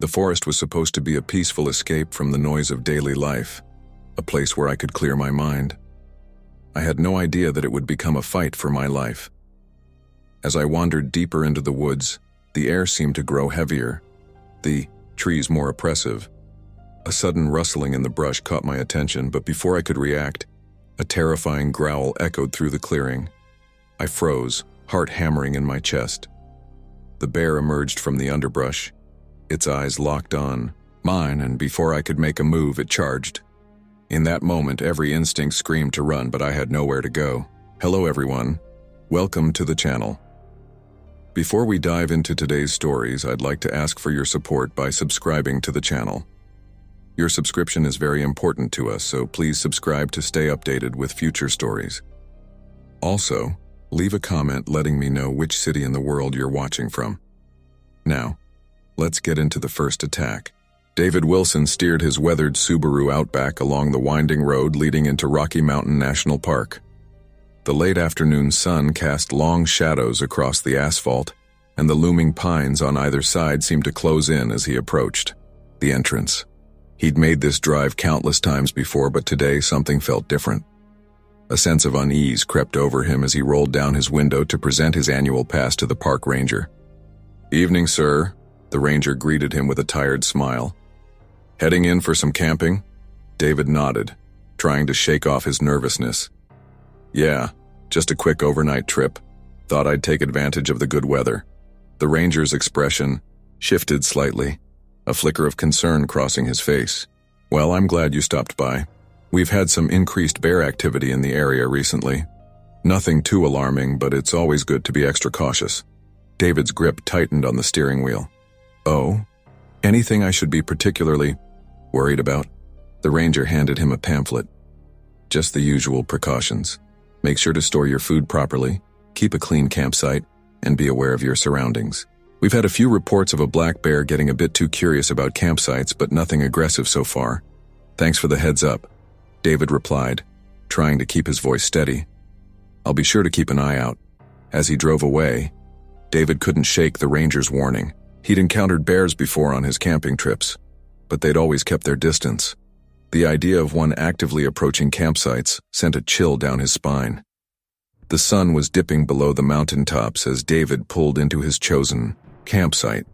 The forest was supposed to be a peaceful escape from the noise of daily life, a place where I could clear my mind. I had no idea that it would become a fight for my life. As I wandered deeper into the woods, the air seemed to grow heavier, the trees more oppressive. A sudden rustling in the brush caught my attention, but before I could react, a terrifying growl echoed through the clearing. I froze, heart hammering in my chest. The bear emerged from the underbrush, its eyes locked on mine, and before I could make a move, it charged. In that moment, every instinct screamed to run, but I had nowhere to go. Hello everyone, welcome to the channel. Before we dive into today's stories, I'd like to ask for your support by subscribing to the channel. Your subscription is very important to us, so please subscribe to stay updated with future stories. Also, leave a comment letting me know which city in the world you're watching from. Now, let's get into the first attack. David Wilson steered his weathered Subaru Outback along the winding road leading into Rocky Mountain National Park. The late afternoon sun cast long shadows across the asphalt, and the looming pines on either side seemed to close in as he approached the entrance. He'd made this drive countless times before, but today something felt different. A sense of unease crept over him as he rolled down his window to present his annual pass to the park ranger. "Evening, sir," the ranger greeted him with a tired smile. "Heading in for some camping?" David nodded, trying to shake off his nervousness. "Yeah, just a quick overnight trip. Thought I'd take advantage of the good weather." The ranger's expression shifted slightly, a flicker of concern crossing his face. "Well, I'm glad you stopped by. We've had some increased bear activity in the area recently. Nothing too alarming, but it's always good to be extra cautious." David's grip tightened on the steering wheel. "Oh? Anything I should be particularly worried about?" The ranger handed him a pamphlet. "Just the usual precautions. Make sure to store your food properly, keep a clean campsite, and be aware of your surroundings. We've had a few reports of a black bear getting a bit too curious about campsites, but nothing aggressive so far. Thanks for the heads up," David replied, trying to keep his voice steady. "I'll be sure to keep an eye out." As he drove away, David couldn't shake the ranger's warning. He'd encountered bears before on his camping trips, but they'd always kept their distance. The idea of one actively approaching campsites sent a chill down his spine. The sun was dipping below the mountaintops as David pulled into his chosen campsite.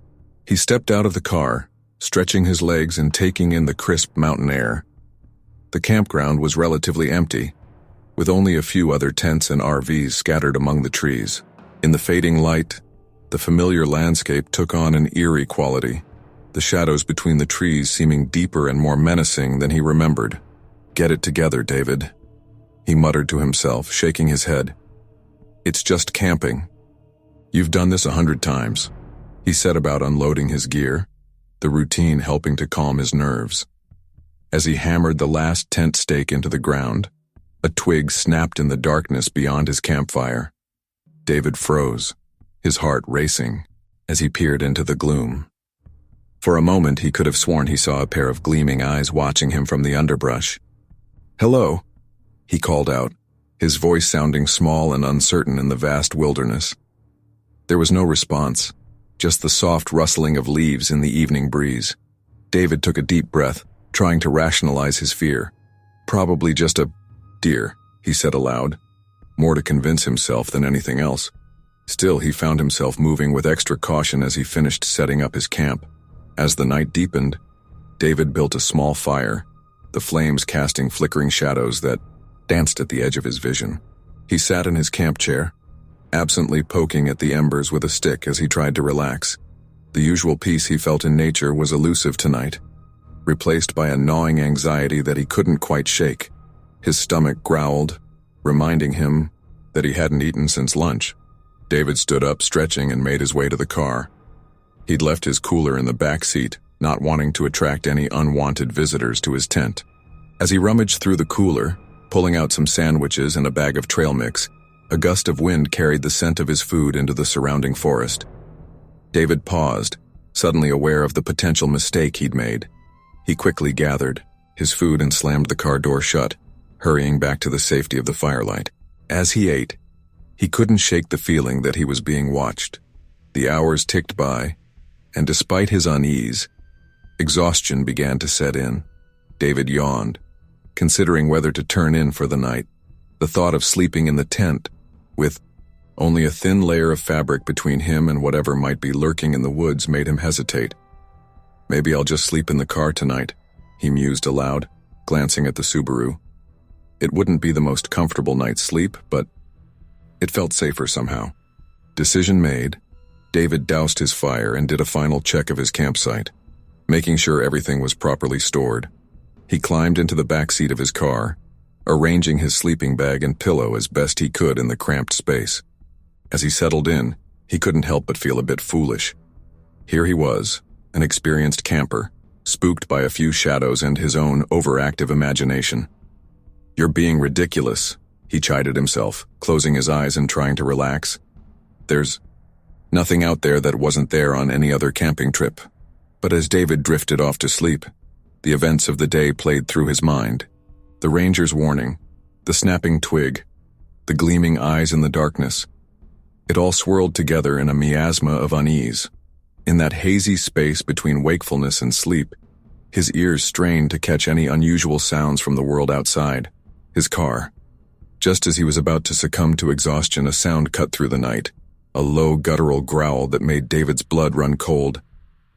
He stepped out of the car, stretching his legs and taking in the crisp mountain air. The campground was relatively empty, with only a few other tents and RVs scattered among the trees. In the fading light, the familiar landscape took on an eerie quality, the shadows between the trees seeming deeper and more menacing than he remembered. "Get it together, David," he muttered to himself, shaking his head. "It's just camping. You've done this 100 times." He set about unloading his gear, the routine helping to calm his nerves. As he hammered the last tent stake into the ground, a twig snapped in the darkness beyond his campfire. David froze, his heart racing, as he peered into the gloom. For a moment, he could have sworn he saw a pair of gleaming eyes watching him from the underbrush. "Hello," he called out, his voice sounding small and uncertain in the vast wilderness. There was no response, just the soft rustling of leaves in the evening breeze. David took a deep breath, trying to rationalize his fear. "Probably just a deer," he said aloud, more to convince himself than anything else. Still, he found himself moving with extra caution as he finished setting up his camp. As the night deepened, David built a small fire, the flames casting flickering shadows that danced at the edge of his vision. He sat in his camp chair, absently poking at the embers with a stick as he tried to relax. The usual peace he felt in nature was elusive tonight, replaced by a gnawing anxiety that he couldn't quite shake. His stomach growled, reminding him that he hadn't eaten since lunch. David stood up, stretching, and made his way to the car. He'd left his cooler in the back seat, not wanting to attract any unwanted visitors to his tent. As he rummaged through the cooler, pulling out some sandwiches and a bag of trail mix, a gust of wind carried the scent of his food into the surrounding forest. David paused, suddenly aware of the potential mistake he'd made. He quickly gathered his food and slammed the car door shut, hurrying back to the safety of the firelight. As he ate, he couldn't shake the feeling that he was being watched. The hours ticked by, and despite his unease, Exhaustion began to set in. David yawned, considering whether to turn in for the night. The thought of sleeping in the tent, with only a thin layer of fabric between him and whatever might be lurking in the woods, made him hesitate. Maybe I'll just sleep in the car tonight, he mused aloud, glancing at the Subaru. It wouldn't be the most comfortable night's sleep, but it felt safer somehow. Decision made, David doused his fire and did a final check of his campsite, making sure everything was properly stored. He climbed into the back seat of his car, arranging his sleeping bag and pillow as best he could in the cramped space. As he settled in, he couldn't help but feel a bit foolish. Here he was, an experienced camper, spooked by a few shadows and his own overactive imagination. "You're being ridiculous," he chided himself, closing his eyes and trying to relax. There's nothing out there that wasn't there on any other camping trip. But as David drifted off to sleep, the events of the day played through his mind. The ranger's warning, the snapping twig, the gleaming eyes in the darkness. It all swirled together in a miasma of unease. In that hazy space between wakefulness and sleep, his ears strained to catch any unusual sounds from the world outside. His car. Just as he was about to succumb to exhaustion, a sound cut through the night, a low guttural growl that made David's blood run cold.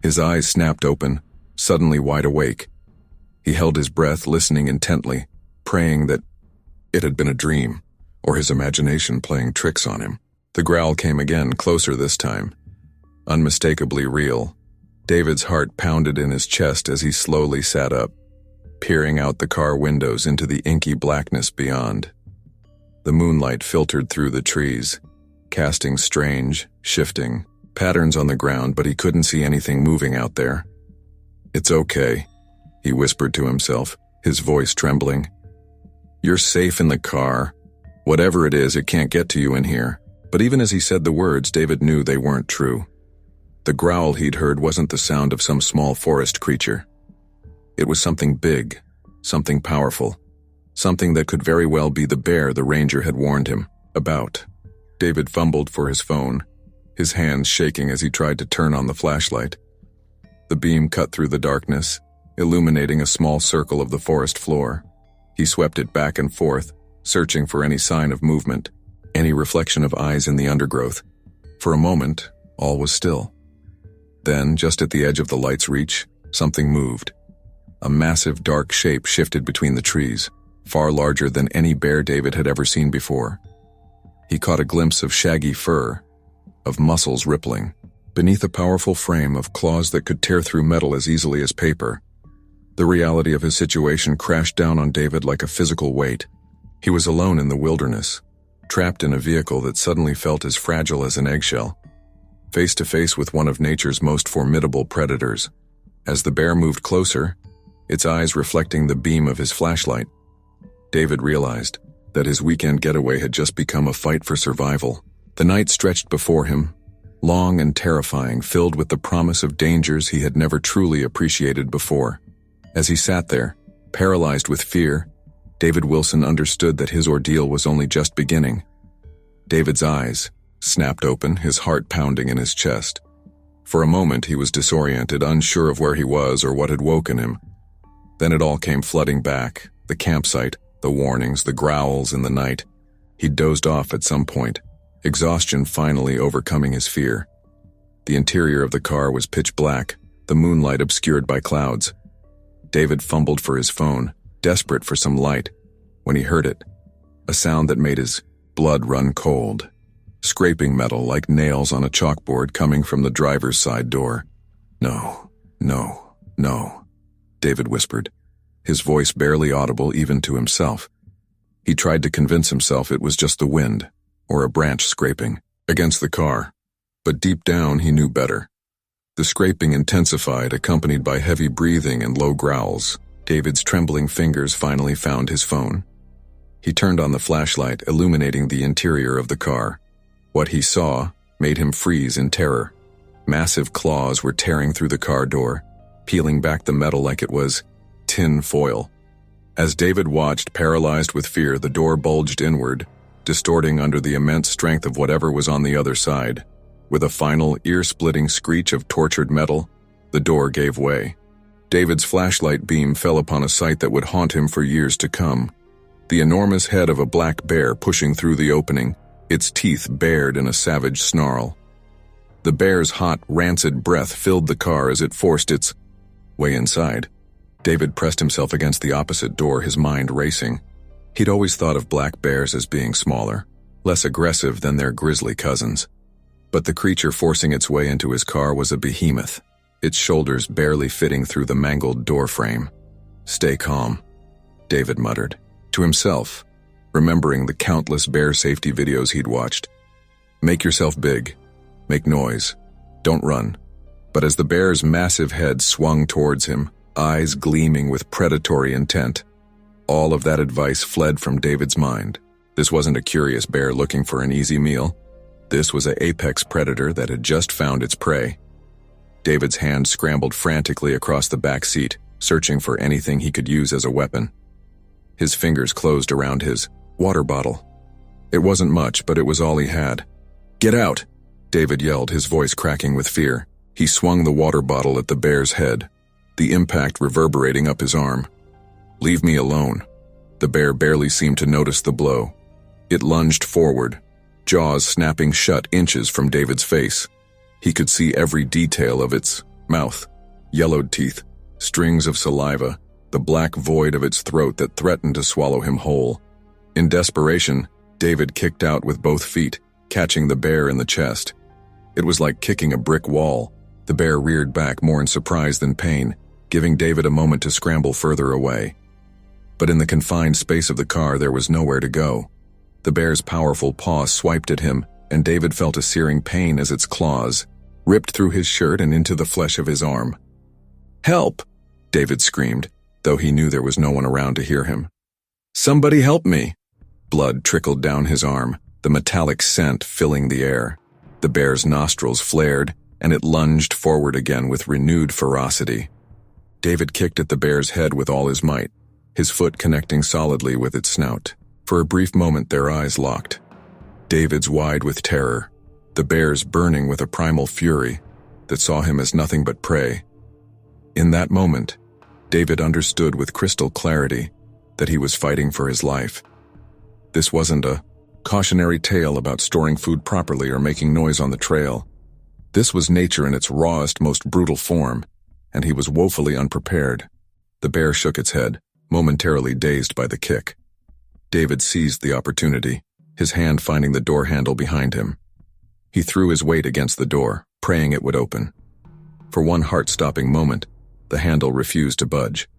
His eyes snapped open, suddenly wide awake. He held his breath, listening intently, praying that it had been a dream, or his imagination playing tricks on him. The growl came again, closer this time. Unmistakably real. David's heart pounded in his chest as he slowly sat up, peering out the car windows into the inky blackness beyond. The moonlight filtered through the trees, casting strange, shifting patterns on the ground, but he couldn't see anything moving out there. "It's okay," he whispered to himself, his voice trembling. "You're safe in the car. Whatever it is, it can't get to you in here." But even as he said the words, David knew they weren't true. The growl he'd heard wasn't the sound of some small forest creature. It was something big, something powerful, something that could very well be the bear the ranger had warned him about. David fumbled for his phone, his hands shaking as he tried to turn on the flashlight. The beam cut through the darkness, illuminating a small circle of the forest floor. He swept it back and forth, searching for any sign of movement, any reflection of eyes in the undergrowth. For a moment, all was still. Then, just at the edge of the light's reach, something moved. A massive dark shape shifted between the trees, far larger than any bear David had ever seen before. He caught a glimpse of shaggy fur, of muscles rippling, beneath a powerful frame of claws that could tear through metal as easily as paper. The reality of his situation crashed down on David like a physical weight. He was alone in the wilderness, trapped in a vehicle that suddenly felt as fragile as an eggshell, face to face with one of nature's most formidable predators. As the bear moved closer, its eyes reflecting the beam of his flashlight, David realized that his weekend getaway had just become a fight for survival. The night stretched before him, long and terrifying, filled with the promise of dangers he had never truly appreciated before. As he sat there, paralyzed with fear, David Wilson understood that his ordeal was only just beginning. David's eyes snapped open, his heart pounding in his chest. For a moment he was disoriented, unsure of where he was or what had woken him. Then it all came flooding back, the campsite, the warnings, the growls in the night. He'd dozed off at some point, exhaustion finally overcoming his fear. The interior of the car was pitch black, the moonlight obscured by clouds. David fumbled for his phone, desperate for some light, when he heard it, a sound that made his blood run cold. Scraping metal like nails on a chalkboard coming from the driver's side door. "No, no, no," David whispered, his voice barely audible even to himself. He tried to convince himself it was just the wind, or a branch scraping against the car, but deep down he knew better. The scraping intensified, accompanied by heavy breathing and low growls. David's trembling fingers finally found his phone. He turned on the flashlight, illuminating the interior of the car. What he saw made him freeze in terror. Massive claws were tearing through the car door, peeling back the metal like it was tin foil. As David watched, paralyzed with fear, the door bulged inward, distorting under the immense strength of whatever was on the other side. With a final, ear-splitting screech of tortured metal, the door gave way. David's flashlight beam fell upon a sight that would haunt him for years to come. The enormous head of a black bear pushing through the opening, its teeth bared in a savage snarl. The bear's hot, rancid breath filled the car as it forced its way inside. David pressed himself against the opposite door, his mind racing. He'd always thought of black bears as being smaller, less aggressive than their grisly cousins. But the creature forcing its way into his car was a behemoth, its shoulders barely fitting through the mangled door frame. "Stay calm," David muttered, to himself, remembering the countless bear safety videos he'd watched. "Make yourself big. Make noise. Don't run." But as the bear's massive head swung towards him, eyes gleaming with predatory intent, all of that advice fled from David's mind. This wasn't a curious bear looking for an easy meal. This was an apex predator that had just found its prey. David's hand scrambled frantically across the back seat, searching for anything he could use as a weapon. His fingers closed around his water bottle. It wasn't much, but it was all he had. "Get out!" David yelled, his voice cracking with fear. He swung the water bottle at the bear's head, the impact reverberating up his arm. "Leave me alone." The bear barely seemed to notice the blow. It lunged forward, jaws snapping shut inches from David's face. He could see every detail of its mouth, yellowed teeth, strings of saliva, the black void of its throat that threatened to swallow him whole. In desperation, David kicked out with both feet, catching the bear in the chest. It was like kicking a brick wall. The bear reared back more in surprise than pain, giving David a moment to scramble further away. But in the confined space of the car, there was nowhere to go. The bear's powerful paw swiped at him, and David felt a searing pain as its claws ripped through his shirt and into the flesh of his arm. "Help!" David screamed, though he knew there was no one around to hear him. "Somebody help me!" Blood trickled down his arm, the metallic scent filling the air. The bear's nostrils flared, and it lunged forward again with renewed ferocity. David kicked at the bear's head with all his might, his foot connecting solidly with its snout. For a brief moment their eyes locked. David's wide with terror, the bear's burning with a primal fury that saw him as nothing but prey. In that moment, David understood with crystal clarity that he was fighting for his life. This wasn't a cautionary tale about storing food properly or making noise on the trail. This was nature in its rawest, most brutal form, and he was woefully unprepared. The bear shook its head, momentarily dazed by the kick. David seized the opportunity, his hand finding the door handle behind him. He threw his weight against the door, praying it would open. For one heart-stopping moment, the handle refused to budge.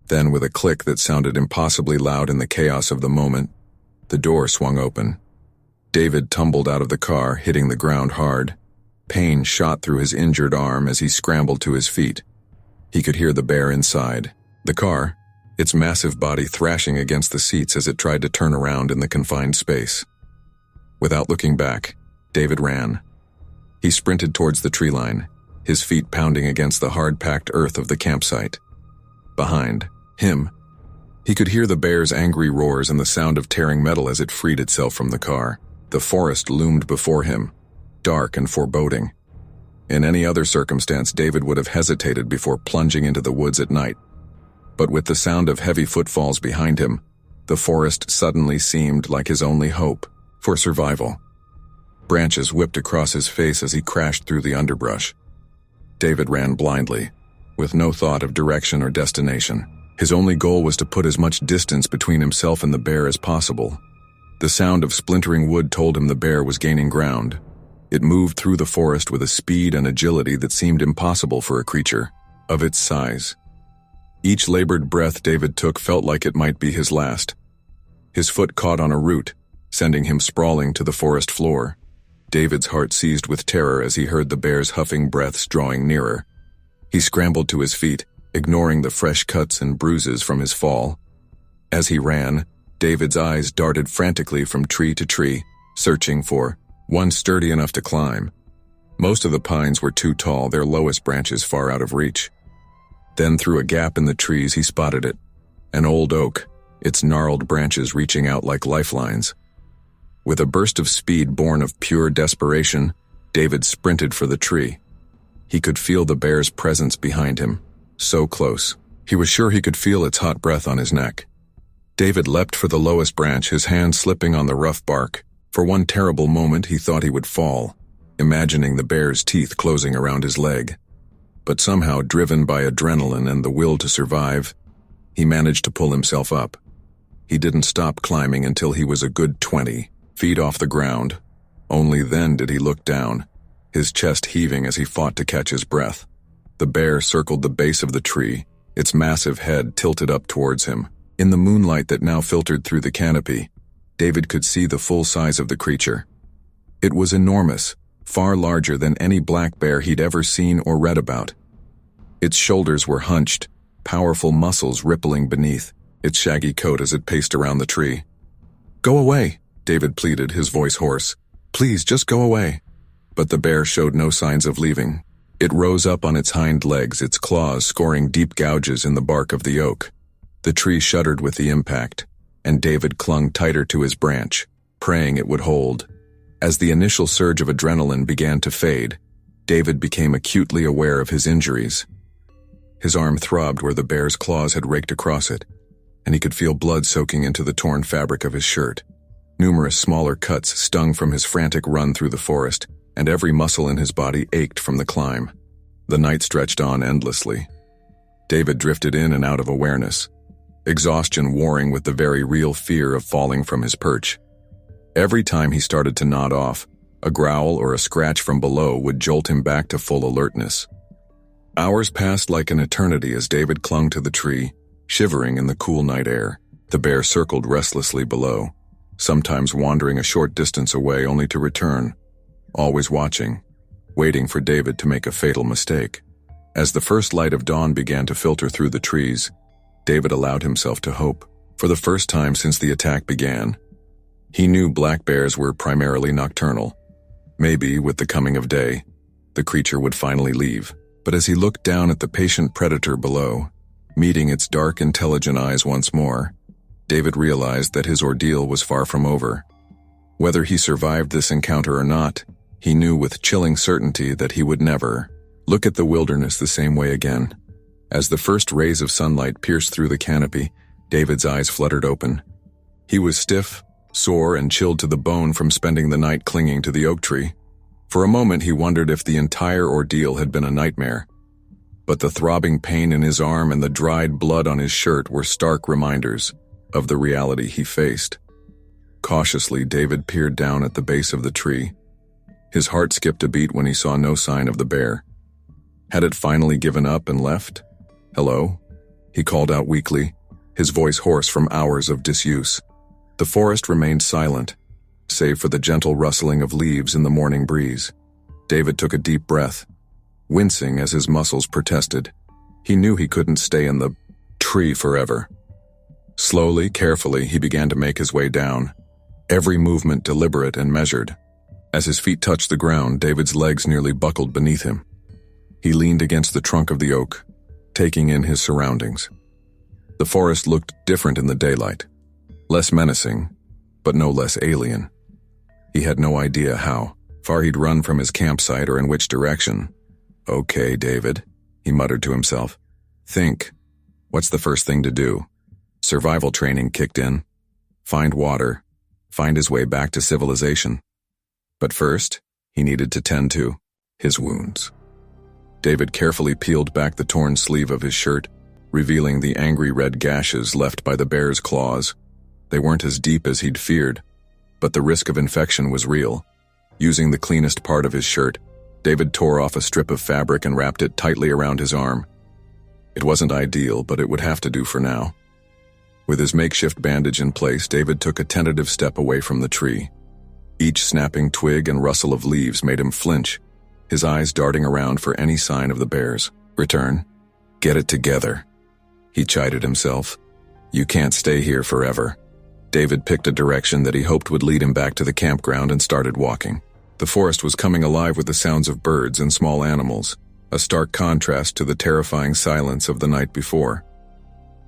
Then, with a click that sounded impossibly loud in the chaos of the moment, the door swung open. David tumbled out of the car, hitting the ground hard. Pain shot through his injured arm as he scrambled to his feet. He could hear the bear inside. The car, its massive body thrashing against the seats as it tried to turn around in the confined space. Without looking back, David ran. He sprinted towards the tree line, his feet pounding against the hard-packed earth of the campsite. Behind him, he could hear the bear's angry roars and the sound of tearing metal as it freed itself from the car. The forest loomed before him, dark and foreboding. In any other circumstance, David would have hesitated before plunging into the woods at night. But with the sound of heavy footfalls behind him, the forest suddenly seemed like his only hope for survival. Branches whipped across his face as he crashed through the underbrush. David ran blindly, with no thought of direction or destination. His only goal was to put as much distance between himself and the bear as possible. The sound of splintering wood told him the bear was gaining ground. It moved through the forest with a speed and agility that seemed impossible for a creature of its size. Each labored breath David took felt like it might be his last. His foot caught on a root, sending him sprawling to the forest floor. David's heart seized with terror as he heard the bear's huffing breaths drawing nearer. He scrambled to his feet, ignoring the fresh cuts and bruises from his fall. As he ran, David's eyes darted frantically from tree to tree, searching for one sturdy enough to climb. Most of the pines were too tall, their lowest branches far out of reach. Then through a gap in the trees he spotted it, an old oak, its gnarled branches reaching out like lifelines. With a burst of speed born of pure desperation, David sprinted for the tree. He could feel the bear's presence behind him, So close. He was sure he could feel its hot breath on his neck. David leapt for the lowest branch, his hand slipping on the rough bark. For one terrible moment he thought he would fall, imagining the bear's teeth closing around his leg. But somehow, driven by adrenaline and the will to survive, he managed to pull himself up. He didn't stop climbing until he was a good 20 feet off the ground. Only then did he look down, his chest heaving as he fought to catch his breath. The bear circled the base of the tree, its massive head tilted up towards him. In the moonlight that now filtered through the canopy, David could see the full size of the creature. It was enormous, far larger than any black bear he'd ever seen or read about. Its shoulders were hunched, powerful muscles rippling beneath its shaggy coat as it paced around the tree. "Go away," David pleaded, his voice hoarse. "Please, just go away." But the bear showed no signs of leaving. It rose up on its hind legs, its claws scoring deep gouges in the bark of the oak. The tree shuddered with the impact, and David clung tighter to his branch, praying it would hold. As the initial surge of adrenaline began to fade, David became acutely aware of his injuries. His arm throbbed where the bear's claws had raked across it, and he could feel blood soaking into the torn fabric of his shirt. Numerous smaller cuts stung from his frantic run through the forest, and every muscle in his body ached from the climb. The night stretched on endlessly. David drifted in and out of awareness, exhaustion warring with the very real fear of falling from his perch. Every time he started to nod off, a growl or a scratch from below would jolt him back to full alertness. Hours passed like an eternity as David clung to the tree, shivering in the cool night air. The bear circled restlessly below, sometimes wandering a short distance away only to return, always watching, waiting for David to make a fatal mistake. As the first light of dawn began to filter through the trees, David allowed himself to hope. For the first time since the attack began, he knew black bears were primarily nocturnal. Maybe, with the coming of day, the creature would finally leave. But as he looked down at the patient predator below, meeting its dark, intelligent eyes once more, David realized that his ordeal was far from over. Whether he survived this encounter or not, he knew with chilling certainty that he would never look at the wilderness the same way again. As the first rays of sunlight pierced through the canopy, David's eyes fluttered open. He was stiff, sore, and chilled to the bone from spending the night clinging to the oak tree. For a moment he wondered if the entire ordeal had been a nightmare. But the throbbing pain in his arm and the dried blood on his shirt were stark reminders of the reality he faced. Cautiously, David peered down at the base of the tree. His heart skipped a beat when he saw no sign of the bear. Had it finally given up and left? "Hello?" he called out weakly, his voice hoarse from hours of disuse. The forest remained silent, save for the gentle rustling of leaves in the morning breeze. David took a deep breath, wincing as his muscles protested. He knew he couldn't stay in the tree forever. Slowly, carefully, he began to make his way down, every movement deliberate and measured. As his feet touched the ground, David's legs nearly buckled beneath him. He leaned against the trunk of the oak, taking in his surroundings. The forest looked different in the daylight, less menacing, but no less alien. He had no idea how far he'd run from his campsite or in which direction. "Okay, David," he muttered to himself. "Think. What's the first thing to do?" Survival training kicked in. Find water, find his way back to civilization. But first, he needed to tend to his wounds. David carefully peeled back the torn sleeve of his shirt, revealing the angry red gashes left by the bear's claws. They weren't as deep as he'd feared, but the risk of infection was real. Using the cleanest part of his shirt, David tore off a strip of fabric and wrapped it tightly around his arm. It wasn't ideal, but it would have to do for now. With his makeshift bandage in place, David took a tentative step away from the tree. Each snapping twig and rustle of leaves made him flinch, his eyes darting around for any sign of the bear's return. "Get it together," he chided himself. "You can't stay here forever." David picked a direction that he hoped would lead him back to the campground and started walking. The forest was coming alive with the sounds of birds and small animals, a stark contrast to the terrifying silence of the night before.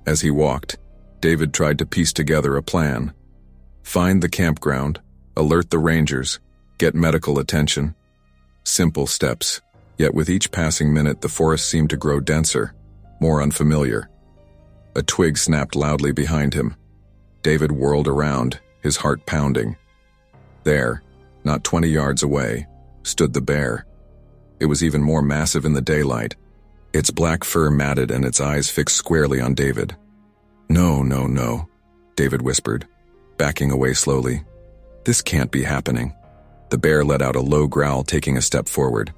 As he walked, David tried to piece together a plan. Find the campground, alert the rangers, get medical attention. Simple steps, yet with each passing minute the forest seemed to grow denser, more unfamiliar. A twig snapped loudly behind him. David whirled around, his heart pounding. There, not 20 yards away, stood the bear. It was even more massive in the daylight, its black fur matted and its eyes fixed squarely on David. "No, no, no," David whispered, backing away slowly. "This can't be happening." The bear let out a low growl, taking a step forward.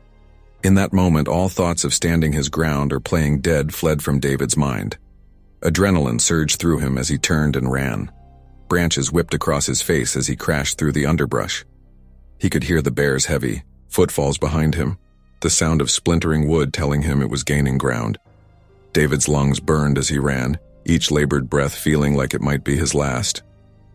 In that moment, all thoughts of standing his ground or playing dead fled from David's mind. Adrenaline surged through him as he turned and ran. Branches whipped across his face as he crashed through the underbrush. He could hear the bear's heavy footfalls behind him, the sound of splintering wood telling him it was gaining ground. David's lungs burned as he ran, each labored breath feeling like it might be his last.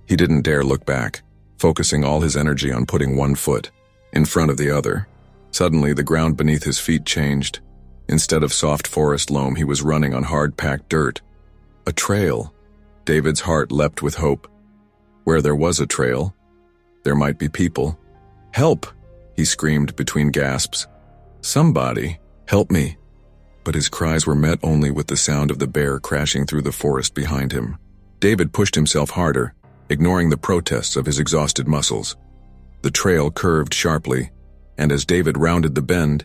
He didn't dare look back, focusing all his energy on putting one foot in front of the other. Suddenly, the ground beneath his feet changed. Instead of soft forest loam, he was running on hard-packed dirt. A trail. David's heart leapt with hope. Where there was a trail, there might be people. "Help!" he screamed between gasps. "Somebody, help me!" But his cries were met only with the sound of the bear crashing through the forest behind him. David pushed himself harder, ignoring the protests of his exhausted muscles. The trail curved sharply, and as David rounded the bend,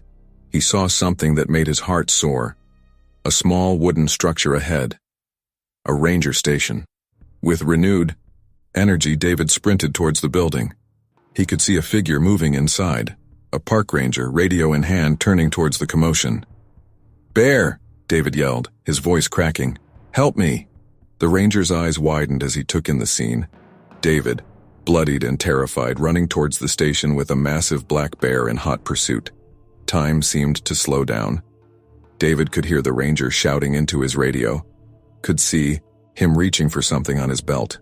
he saw something that made his heart soar. A small wooden structure ahead. A ranger station. With renewed energy, David sprinted towards the building. He could see a figure moving inside, a park ranger, radio in hand, turning towards the commotion. "Bear!" David yelled, his voice cracking. "Help me!" The ranger's eyes widened as he took in the scene. David, bloodied and terrified, running towards the station with a massive black bear in hot pursuit. Time seemed to slow down. David could hear the ranger shouting into his radio, could see him reaching for something on his belt.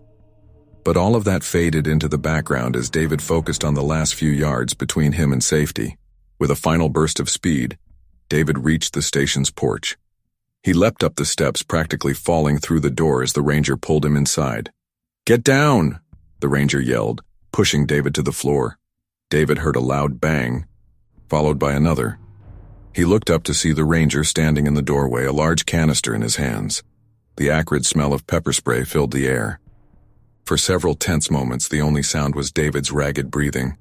But all of that faded into the background as David focused on the last few yards between him and safety. With a final burst of speed, David reached the station's porch. He leapt up the steps, practically falling through the door as the ranger pulled him inside. "Get down!" the ranger yelled, pushing David to the floor. David heard a loud bang, followed by another. He looked up to see the ranger standing in the doorway, a large canister in his hands. The acrid smell of pepper spray filled the air. For several tense moments, the only sound was David's ragged breathing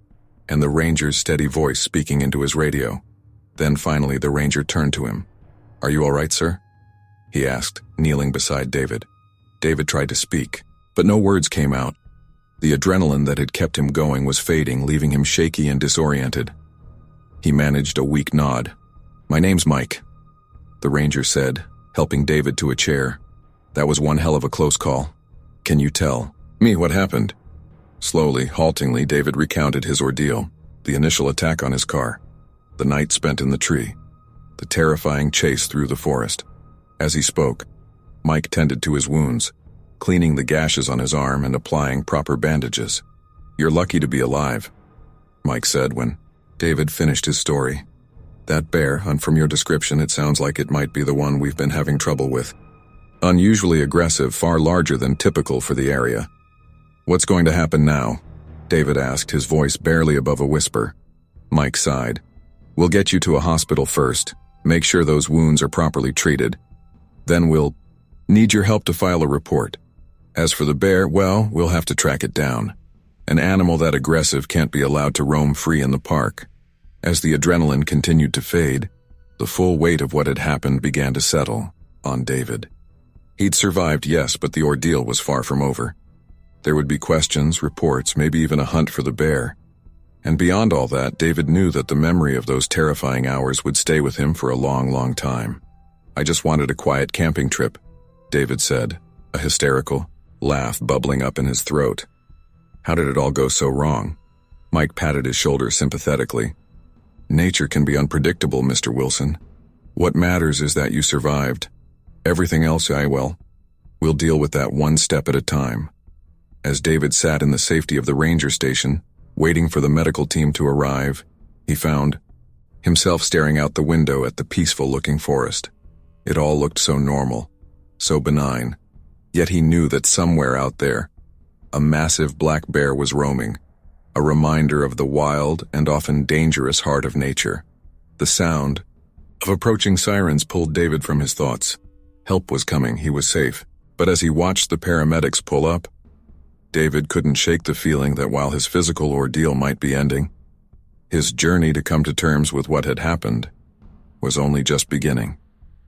and the ranger's steady voice speaking into his radio. Then finally the ranger turned to him. "Are you all right, sir?" he asked, kneeling beside David. David tried to speak, but no words came out. The adrenaline that had kept him going was fading, leaving him shaky and disoriented. He managed a weak nod. "My name's Mike," the ranger said, helping David to a chair. "That was one hell of a close call. Can you tell me what happened?" Slowly, haltingly, David recounted his ordeal, the initial attack on his car, the night spent in the tree, the terrifying chase through the forest. As he spoke, Mike tended to his wounds, cleaning the gashes on his arm and applying proper bandages. "You're lucky to be alive," Mike said when David finished his story. "That bear, and from your description it sounds like it might be the one we've been having trouble with. Unusually aggressive, far larger than typical for the area." "What's going to happen now?" David asked, his voice barely above a whisper. Mike sighed. "We'll get you to a hospital first, make sure those wounds are properly treated. Then we'll need your help to file a report. As for the bear, well, we'll have to track it down. An animal that aggressive can't be allowed to roam free in the park." As the adrenaline continued to fade, the full weight of what had happened began to settle on David. He'd survived, yes, but the ordeal was far from over. There would be questions, reports, maybe even a hunt for the bear. And beyond all that, David knew that the memory of those terrifying hours would stay with him for a long, long time. "I just wanted a quiet camping trip," David said, a hysterical laugh bubbling up in his throat. "How did it all go so wrong?" Mike patted his shoulder sympathetically. "Nature can be unpredictable, Mr. Wilson. What matters is that you survived. Everything else, we'll deal with that one step at a time." As David sat in the safety of the ranger station, waiting for the medical team to arrive, he found himself staring out the window at the peaceful-looking forest. It all looked so normal, so benign. Yet he knew that somewhere out there, a massive black bear was roaming, a reminder of the wild and often dangerous heart of nature. The sound of approaching sirens pulled David from his thoughts. Help was coming, he was safe. But as he watched the paramedics pull up, David couldn't shake the feeling that while his physical ordeal might be ending, his journey to come to terms with what had happened was only just beginning.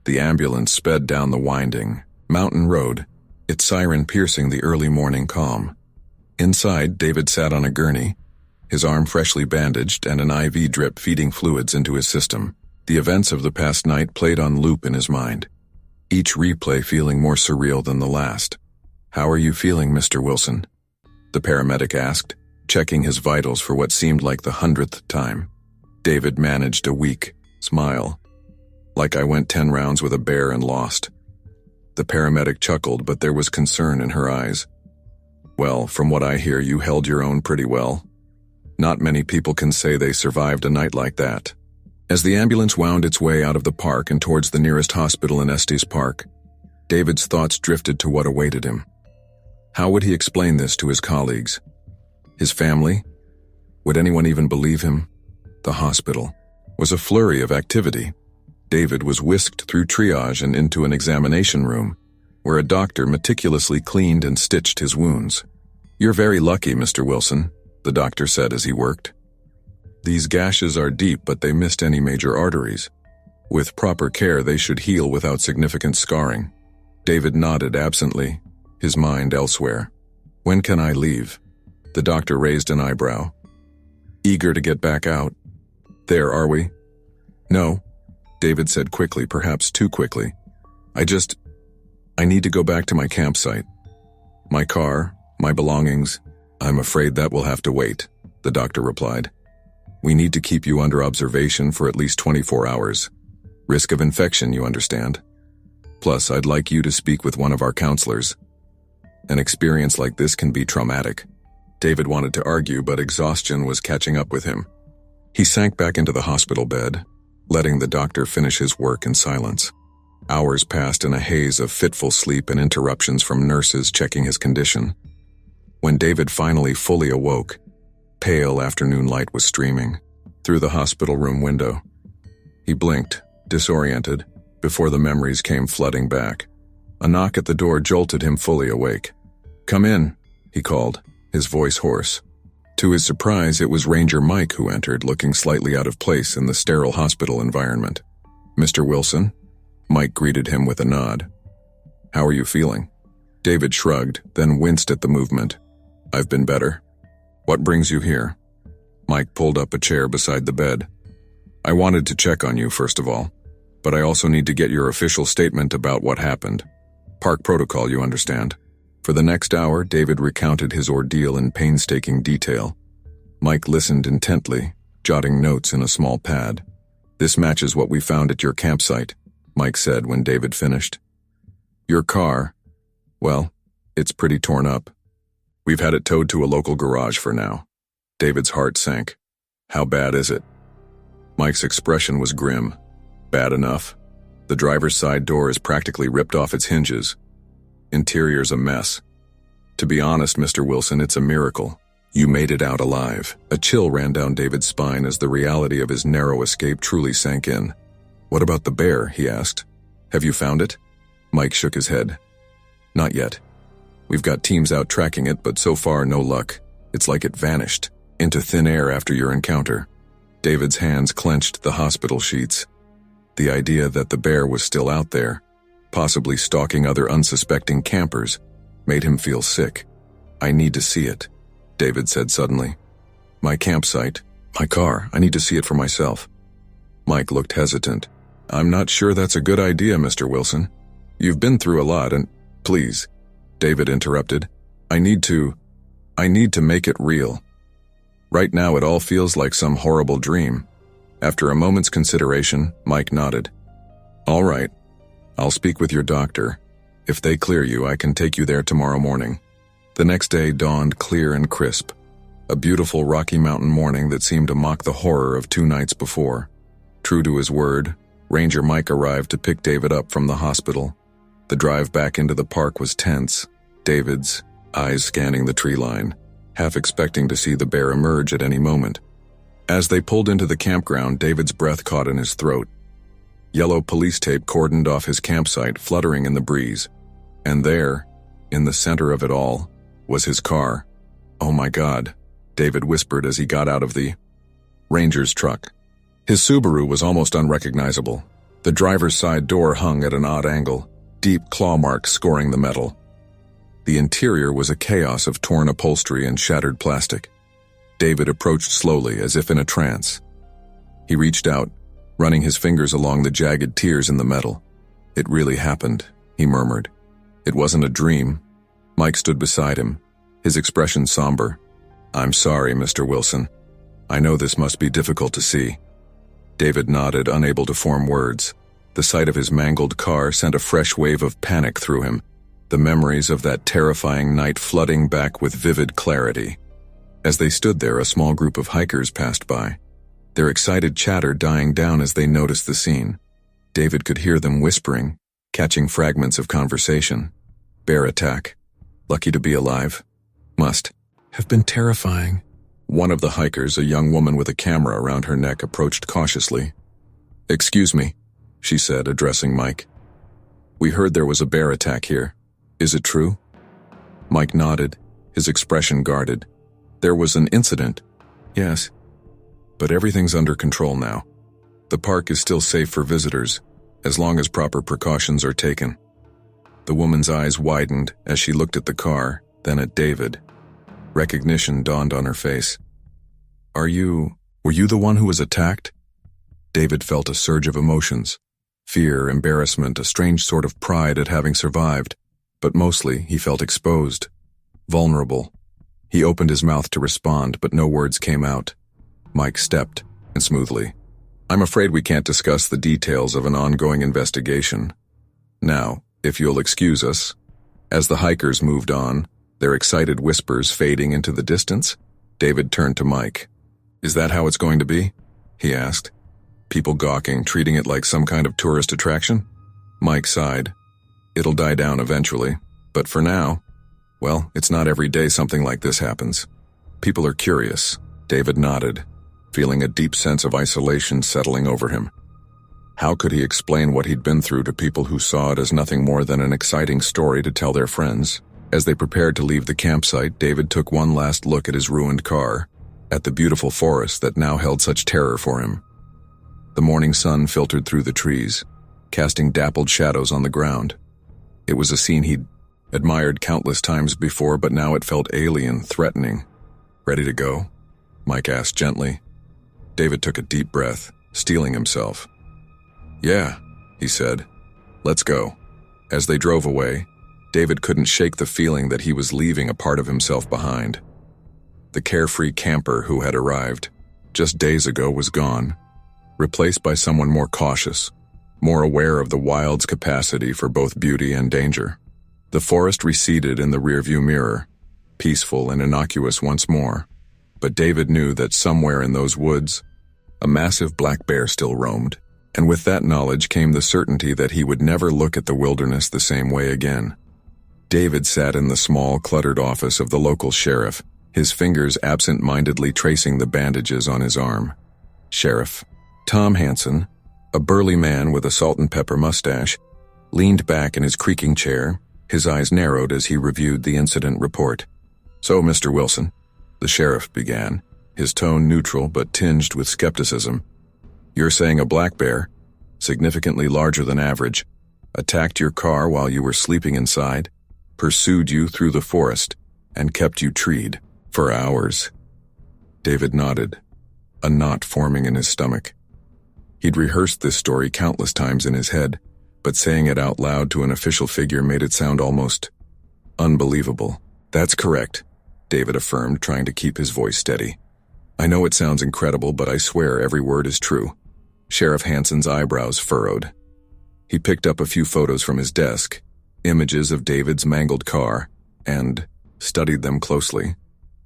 The ambulance sped down the winding mountain road, its siren piercing the early morning calm. Inside, David sat on a gurney, his arm freshly bandaged and an IV drip feeding fluids into his system. The events of the past night played on loop in his mind, each replay feeling more surreal than the last. "How are you feeling, Mr. Wilson?" the paramedic asked, checking his vitals for what seemed like the 100th time. David managed a weak smile. "Like I went 10 rounds with a bear and lost." The paramedic chuckled, but there was concern in her eyes. "Well, from what I hear, you held your own pretty well. Not many people can say they survived a night like that." As the ambulance wound its way out of the park and towards the nearest hospital in Estes Park, David's thoughts drifted to what awaited him. How would he explain this to his colleagues? His family? Would anyone even believe him? The hospital was a flurry of activity. David was whisked through triage and into an examination room, where a doctor meticulously cleaned and stitched his wounds. "You're very lucky, Mr. Wilson," the doctor said as he worked. "These gashes are deep, but they missed any major arteries. With proper care, they should heal without significant scarring." David nodded absently, his mind elsewhere. "When can I leave?" The doctor raised an eyebrow. "Eager to get back out." "There, are we?" "No," David said quickly, perhaps too quickly. I need to go back to my campsite. My car, my belongings, I'm afraid that will have to wait," the doctor replied. "We need to keep you under observation for at least 24 hours. Risk of infection, you understand. Plus, I'd like you to speak with one of our counselors. An experience like this can be traumatic." David wanted to argue, but exhaustion was catching up with him. He sank back into the hospital bed, letting the doctor finish his work in silence. Hours passed in a haze of fitful sleep and interruptions from nurses checking his condition. When David finally fully awoke, pale afternoon light was streaming through the hospital room window. He blinked, disoriented, before the memories came flooding back. A knock at the door jolted him fully awake. "Come in," he called, his voice hoarse. To his surprise, it was Ranger Mike who entered, looking slightly out of place in the sterile hospital environment. "Mr. Wilson?" Mike greeted him with a nod. "How are you feeling?" David shrugged, then winced at the movement. "I've been better." "What brings you here?" Mike pulled up a chair beside the bed. "I wanted to check on you, first of all, but I also need to get your official statement about what happened. Park protocol, you understand." For the next hour, David recounted his ordeal in painstaking detail. Mike listened intently, jotting notes in a small pad. "This matches what we found at your campsite," Mike said when David finished. "Your car, well, it's pretty torn up. We've had it towed to a local garage for now." David's heart sank. "How bad is it?" Mike's expression was grim. "Bad enough. The driver's side door is practically ripped off its hinges. Interior's a mess. To be honest, Mr. Wilson, it's a miracle. You made it out alive." A chill ran down David's spine as the reality of his narrow escape truly sank in. "What about the bear?" he asked. "Have you found it?" Mike shook his head. "Not yet. We've got teams out tracking it, but so far no luck. It's like it vanished into thin air after your encounter." David's hands clenched the hospital sheets. The idea that the bear was still out there, possibly stalking other unsuspecting campers, made him feel sick. "I need to see it," David said suddenly. "My campsite, my car, I need to see it for myself." Mike looked hesitant. "I'm not sure that's a good idea, Mr. Wilson. You've been through a lot and—" "Please," David interrupted. I need to make it real. Right now it all feels like some horrible dream." After a moment's consideration, Mike nodded. "All right. I'll speak with your doctor. If they clear you, I can take you there tomorrow morning." The next day dawned clear and crisp, a beautiful Rocky Mountain morning that seemed to mock the horror of 2 nights before. True to his word, Ranger Mike arrived to pick David up from the hospital. The drive back into the park was tense, David's eyes scanning the tree line, half expecting to see the bear emerge at any moment. As they pulled into the campground, David's breath caught in his throat. Yellow police tape cordoned off his campsite, fluttering in the breeze. And there, in the center of it all, was his car. "Oh my God," David whispered as he got out of the ranger's truck. His Subaru was almost unrecognizable. The driver's side door hung at an odd angle, deep claw marks scoring the metal. The interior was a chaos of torn upholstery and shattered plastic. David approached slowly, as if in a trance. He reached out, running his fingers along the jagged tears in the metal. "It really happened," he murmured. "It wasn't a dream." Mike stood beside him, his expression somber. "I'm sorry, Mr. Wilson. I know this must be difficult to see." David nodded, unable to form words. The sight of his mangled car sent a fresh wave of panic through him, the memories of that terrifying night flooding back with vivid clarity. As they stood there, a small group of hikers passed by, their excited chatter dying down as they noticed the scene. David could hear them whispering, catching fragments of conversation. "Bear attack. Lucky to be alive. Must have been terrifying." One of the hikers, a young woman with a camera around her neck, approached cautiously. "Excuse me," she said, addressing Mike. "We heard there was a bear attack here. Is it true?" Mike nodded, his expression guarded. "There was an incident." "Yes. But everything's under control now. The park is still safe for visitors, as long as proper precautions are taken." The woman's eyes widened as she looked at the car, then at David. Recognition dawned on her face. Were you the one who was attacked?" David felt a surge of emotions. Fear, embarrassment, a strange sort of pride at having survived. But mostly, he felt exposed, vulnerable. He opened his mouth to respond, but no words came out. Mike stepped, and smoothly. "I'm afraid we can't discuss the details of an ongoing investigation. Now, if you'll excuse us." As the hikers moved on, their excited whispers fading into the distance, David turned to Mike. "Is that how it's going to be?" he asked. "People gawking, treating it like some kind of tourist attraction?" Mike sighed. "It'll die down eventually, but for now, well, it's not every day something like this happens. People are curious." David nodded, feeling a deep sense of isolation settling over him. How could he explain what he'd been through to people who saw it as nothing more than an exciting story to tell their friends? As they prepared to leave the campsite, David took one last look at his ruined car, at the beautiful forest that now held such terror for him. The morning sun filtered through the trees, casting dappled shadows on the ground. It was a scene he'd admired countless times before, but now it felt alien, threatening. "Ready to go?" Mike asked gently. David took a deep breath, steeling himself. "Yeah," he said. "Let's go." As they drove away, David couldn't shake the feeling that he was leaving a part of himself behind. The carefree camper who had arrived just days ago was gone, replaced by someone more cautious, more aware of the wild's capacity for both beauty and danger. The forest receded in the rearview mirror, peaceful and innocuous once more, but David knew that somewhere in those woods, a massive black bear still roamed, and with that knowledge came the certainty that he would never look at the wilderness the same way again. David sat in the small, cluttered office of the local sheriff, his fingers absent-mindedly tracing the bandages on his arm. Sheriff Tom Hanson, a burly man with a salt-and-pepper mustache, leaned back in his creaking chair, his eyes narrowed as he reviewed the incident report. "So, Mr. Wilson," the sheriff began, his tone neutral but tinged with skepticism, "you're saying a black bear, significantly larger than average, attacked your car while you were sleeping inside, pursued you through the forest, and kept you treed for hours?" David nodded, a knot forming in his stomach. He'd rehearsed this story countless times in his head, but saying it out loud to an official figure made it sound almost unbelievable. "That's correct," David affirmed, trying to keep his voice steady. "I know it sounds incredible, but I swear every word is true." Sheriff Hanson's eyebrows furrowed. He picked up a few photos from his desk, images of David's mangled car, and studied them closely.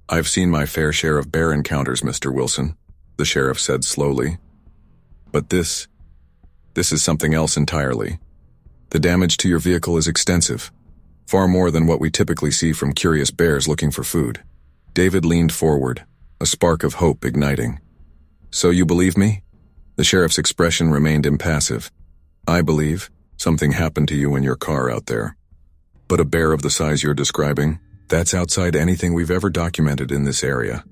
"I've seen my fair share of bear encounters, Mr. Wilson," the sheriff said slowly. "But this is something else entirely. The damage to your vehicle is extensive, far more than what we typically see from curious bears looking for food." David leaned forward, a spark of hope igniting. "So you believe me?" The sheriff's expression remained impassive, I believe something happened to you in your car out there. But a bear of the size you're describing, that's outside anything we've ever documented in this area.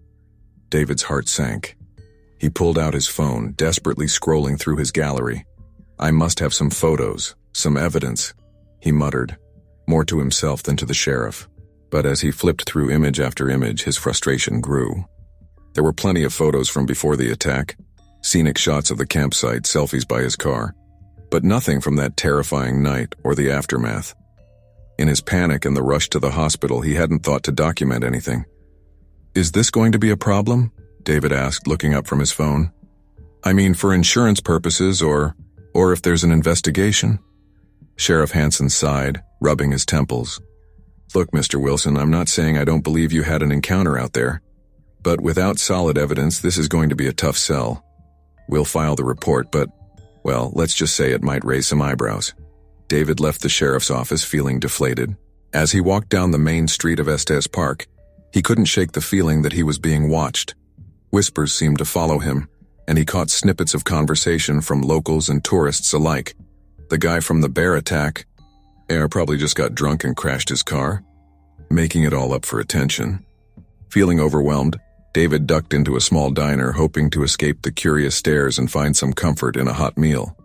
David's heart sank. He pulled out his phone, desperately scrolling through his gallery. I must have some photos, some evidence, he muttered, more to himself than to the sheriff. But as he flipped through image after image, his frustration grew. There were plenty of photos from before the attack, scenic shots of the campsite, selfies by his car, but nothing from that terrifying night or the aftermath. In his panic and the rush to the hospital, he hadn't thought to document anything. Is this going to be a problem? David asked, looking up from his phone. I mean, for insurance purposes or if there's an investigation? Sheriff Hansen sighed, rubbing his temples. Look, Mr. Wilson, I'm not saying I don't believe you had an encounter out there, but without solid evidence, this is going to be a tough sell. We'll file the report, but, well, let's just say it might raise some eyebrows. David left the sheriff's office feeling deflated. As he walked down the main street of Estes Park, he couldn't shake the feeling that he was being watched. Whispers seemed to follow him, and he caught snippets of conversation from locals and tourists alike. The guy from the bear attack, probably just got drunk and crashed his car, making it all up for attention. Feeling overwhelmed, David ducked into a small diner, hoping to escape the curious stares and find some comfort in a hot meal.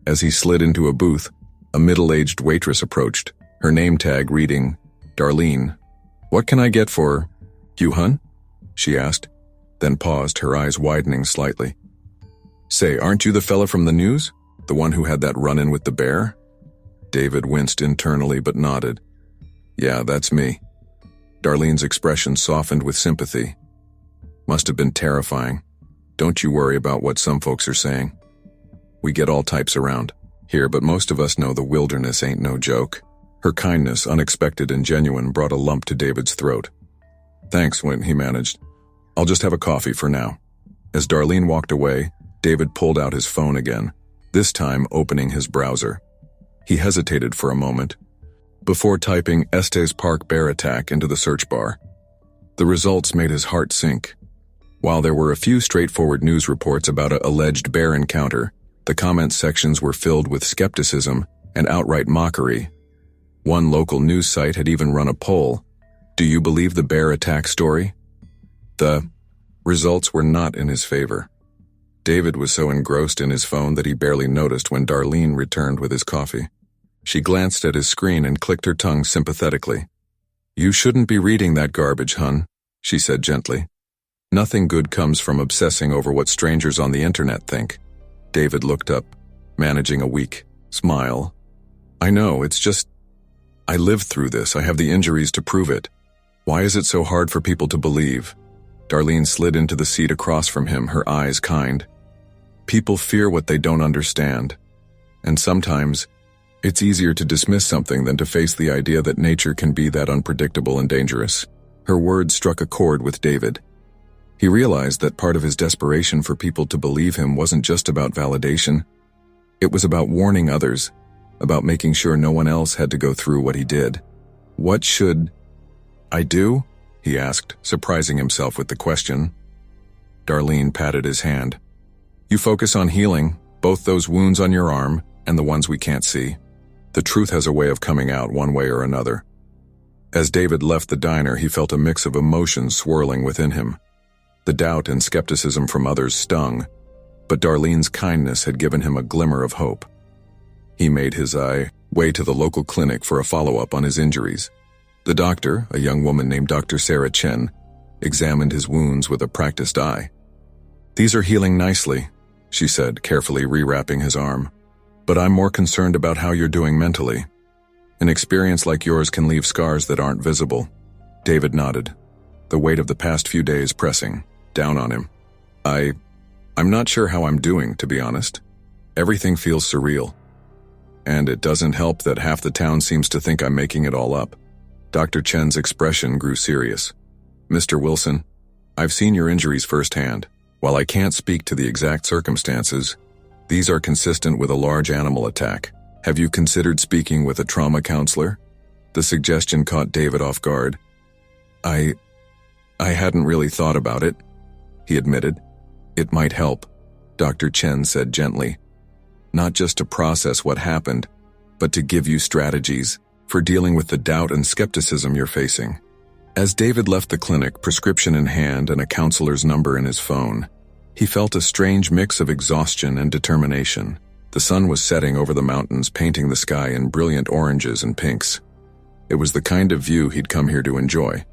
As he slid into a booth, a middle-aged waitress approached, her name tag reading, Darlene. What can I get for you, hun? She asked, then paused, her eyes widening slightly. Say, aren't you the fella from the news? The one who had that run-in with the bear? David winced internally but nodded. Yeah, that's me. Darlene's expression softened with sympathy. Must have been terrifying. Don't you worry about what some folks are saying. We get all types around here, but most of us know the wilderness ain't no joke. Her kindness, unexpected and genuine, brought a lump to David's throat. Thanks, Wynn, he managed. I'll just have a coffee for now. As Darlene walked away, David pulled out his phone again, this time opening his browser. He hesitated for a moment, before typing Estes Park bear attack into the search bar. The results made his heart sink. While there were a few straightforward news reports about an alleged bear encounter, the comment sections were filled with skepticism and outright mockery. One local news site had even run a poll. Do you believe the bear attack story? The results were not in his favor. David was so engrossed in his phone that he barely noticed when Darlene returned with his coffee. She glanced at his screen and clicked her tongue sympathetically. You shouldn't be reading that garbage, hun, she said gently. Nothing good comes from obsessing over what strangers on the internet think. David looked up, managing a weak smile. I know, it's just, I lived through this. I have the injuries to prove it. Why is it so hard for people to believe? Darlene slid into the seat across from him, her eyes kind. People fear what they don't understand. And sometimes, it's easier to dismiss something than to face the idea that nature can be that unpredictable and dangerous. Her words struck a chord with David. He realized that part of his desperation for people to believe him wasn't just about validation. It was about warning others, about making sure no one else had to go through what he did. What should I do? He asked, surprising himself with the question. Darlene patted his hand. You focus on healing, both those wounds on your arm and the ones we can't see. The truth has a way of coming out one way or another. As David left the diner, he felt a mix of emotions swirling within him. The doubt and skepticism from others stung, but Darlene's kindness had given him a glimmer of hope. He made his way to the local clinic for a follow-up on his injuries. The doctor, a young woman named Dr. Sarah Chen, examined his wounds with a practiced eye. These are healing nicely, she said, carefully rewrapping his arm. But I'm more concerned about how you're doing mentally. An experience like yours can leave scars that aren't visible. David nodded, the weight of the past few days pressing down on him. I'm not sure how I'm doing, to be honest. Everything feels surreal. And it doesn't help that half the town seems to think I'm making it all up. Dr. Chen's expression grew serious. Mr. Wilson, I've seen your injuries firsthand. While I can't speak to the exact circumstances, these are consistent with a large animal attack. Have you considered speaking with a trauma counselor? The suggestion caught David off guard. I hadn't really thought about it, he admitted. It might help, Dr. Chen said gently. not just to process what happened, but to give you strategies for dealing with the doubt and skepticism you're facing. As David left the clinic, prescription in hand and a counselor's number in his phone, he felt a strange mix of exhaustion and determination. The sun was setting over the mountains, painting the sky in brilliant oranges and pinks. It was the kind of view he'd come here to enjoy,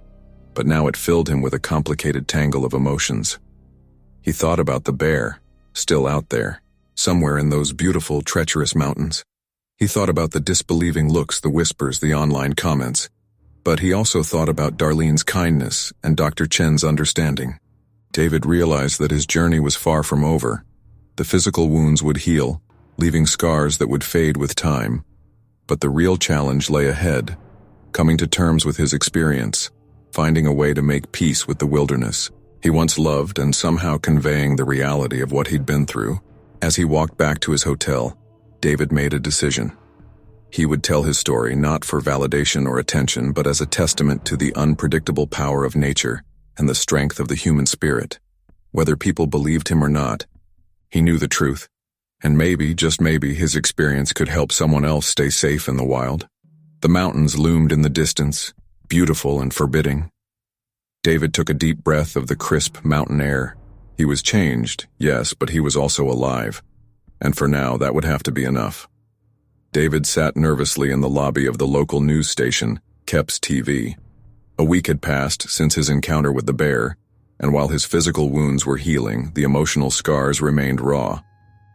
but now it filled him with a complicated tangle of emotions. He thought about the bear, still out there, somewhere in those beautiful, treacherous mountains. He thought about the disbelieving looks, the whispers, the online comments. But he also thought about Darlene's kindness and Dr. Chen's understanding. David realized that his journey was far from over. The physical wounds would heal, leaving scars that would fade with time. But the real challenge lay ahead, coming to terms with his experience, finding a way to make peace with the wilderness he once loved and somehow conveying the reality of what he'd been through. As he walked back to his hotel, David made a decision. He would tell his story not for validation or attention, but as a testament to the unpredictable power of nature and the strength of the human spirit. Whether people believed him or not, he knew the truth, and maybe, just maybe, his experience could help someone else stay safe in the wild. The mountains loomed in the distance, beautiful and forbidding. David took a deep breath of the crisp mountain air. He was changed, yes, but he was also alive. And for now, that would have to be enough. David sat nervously in the lobby of the local news station, Kep's TV. A week had passed since his encounter with the bear, and while his physical wounds were healing, the emotional scars remained raw.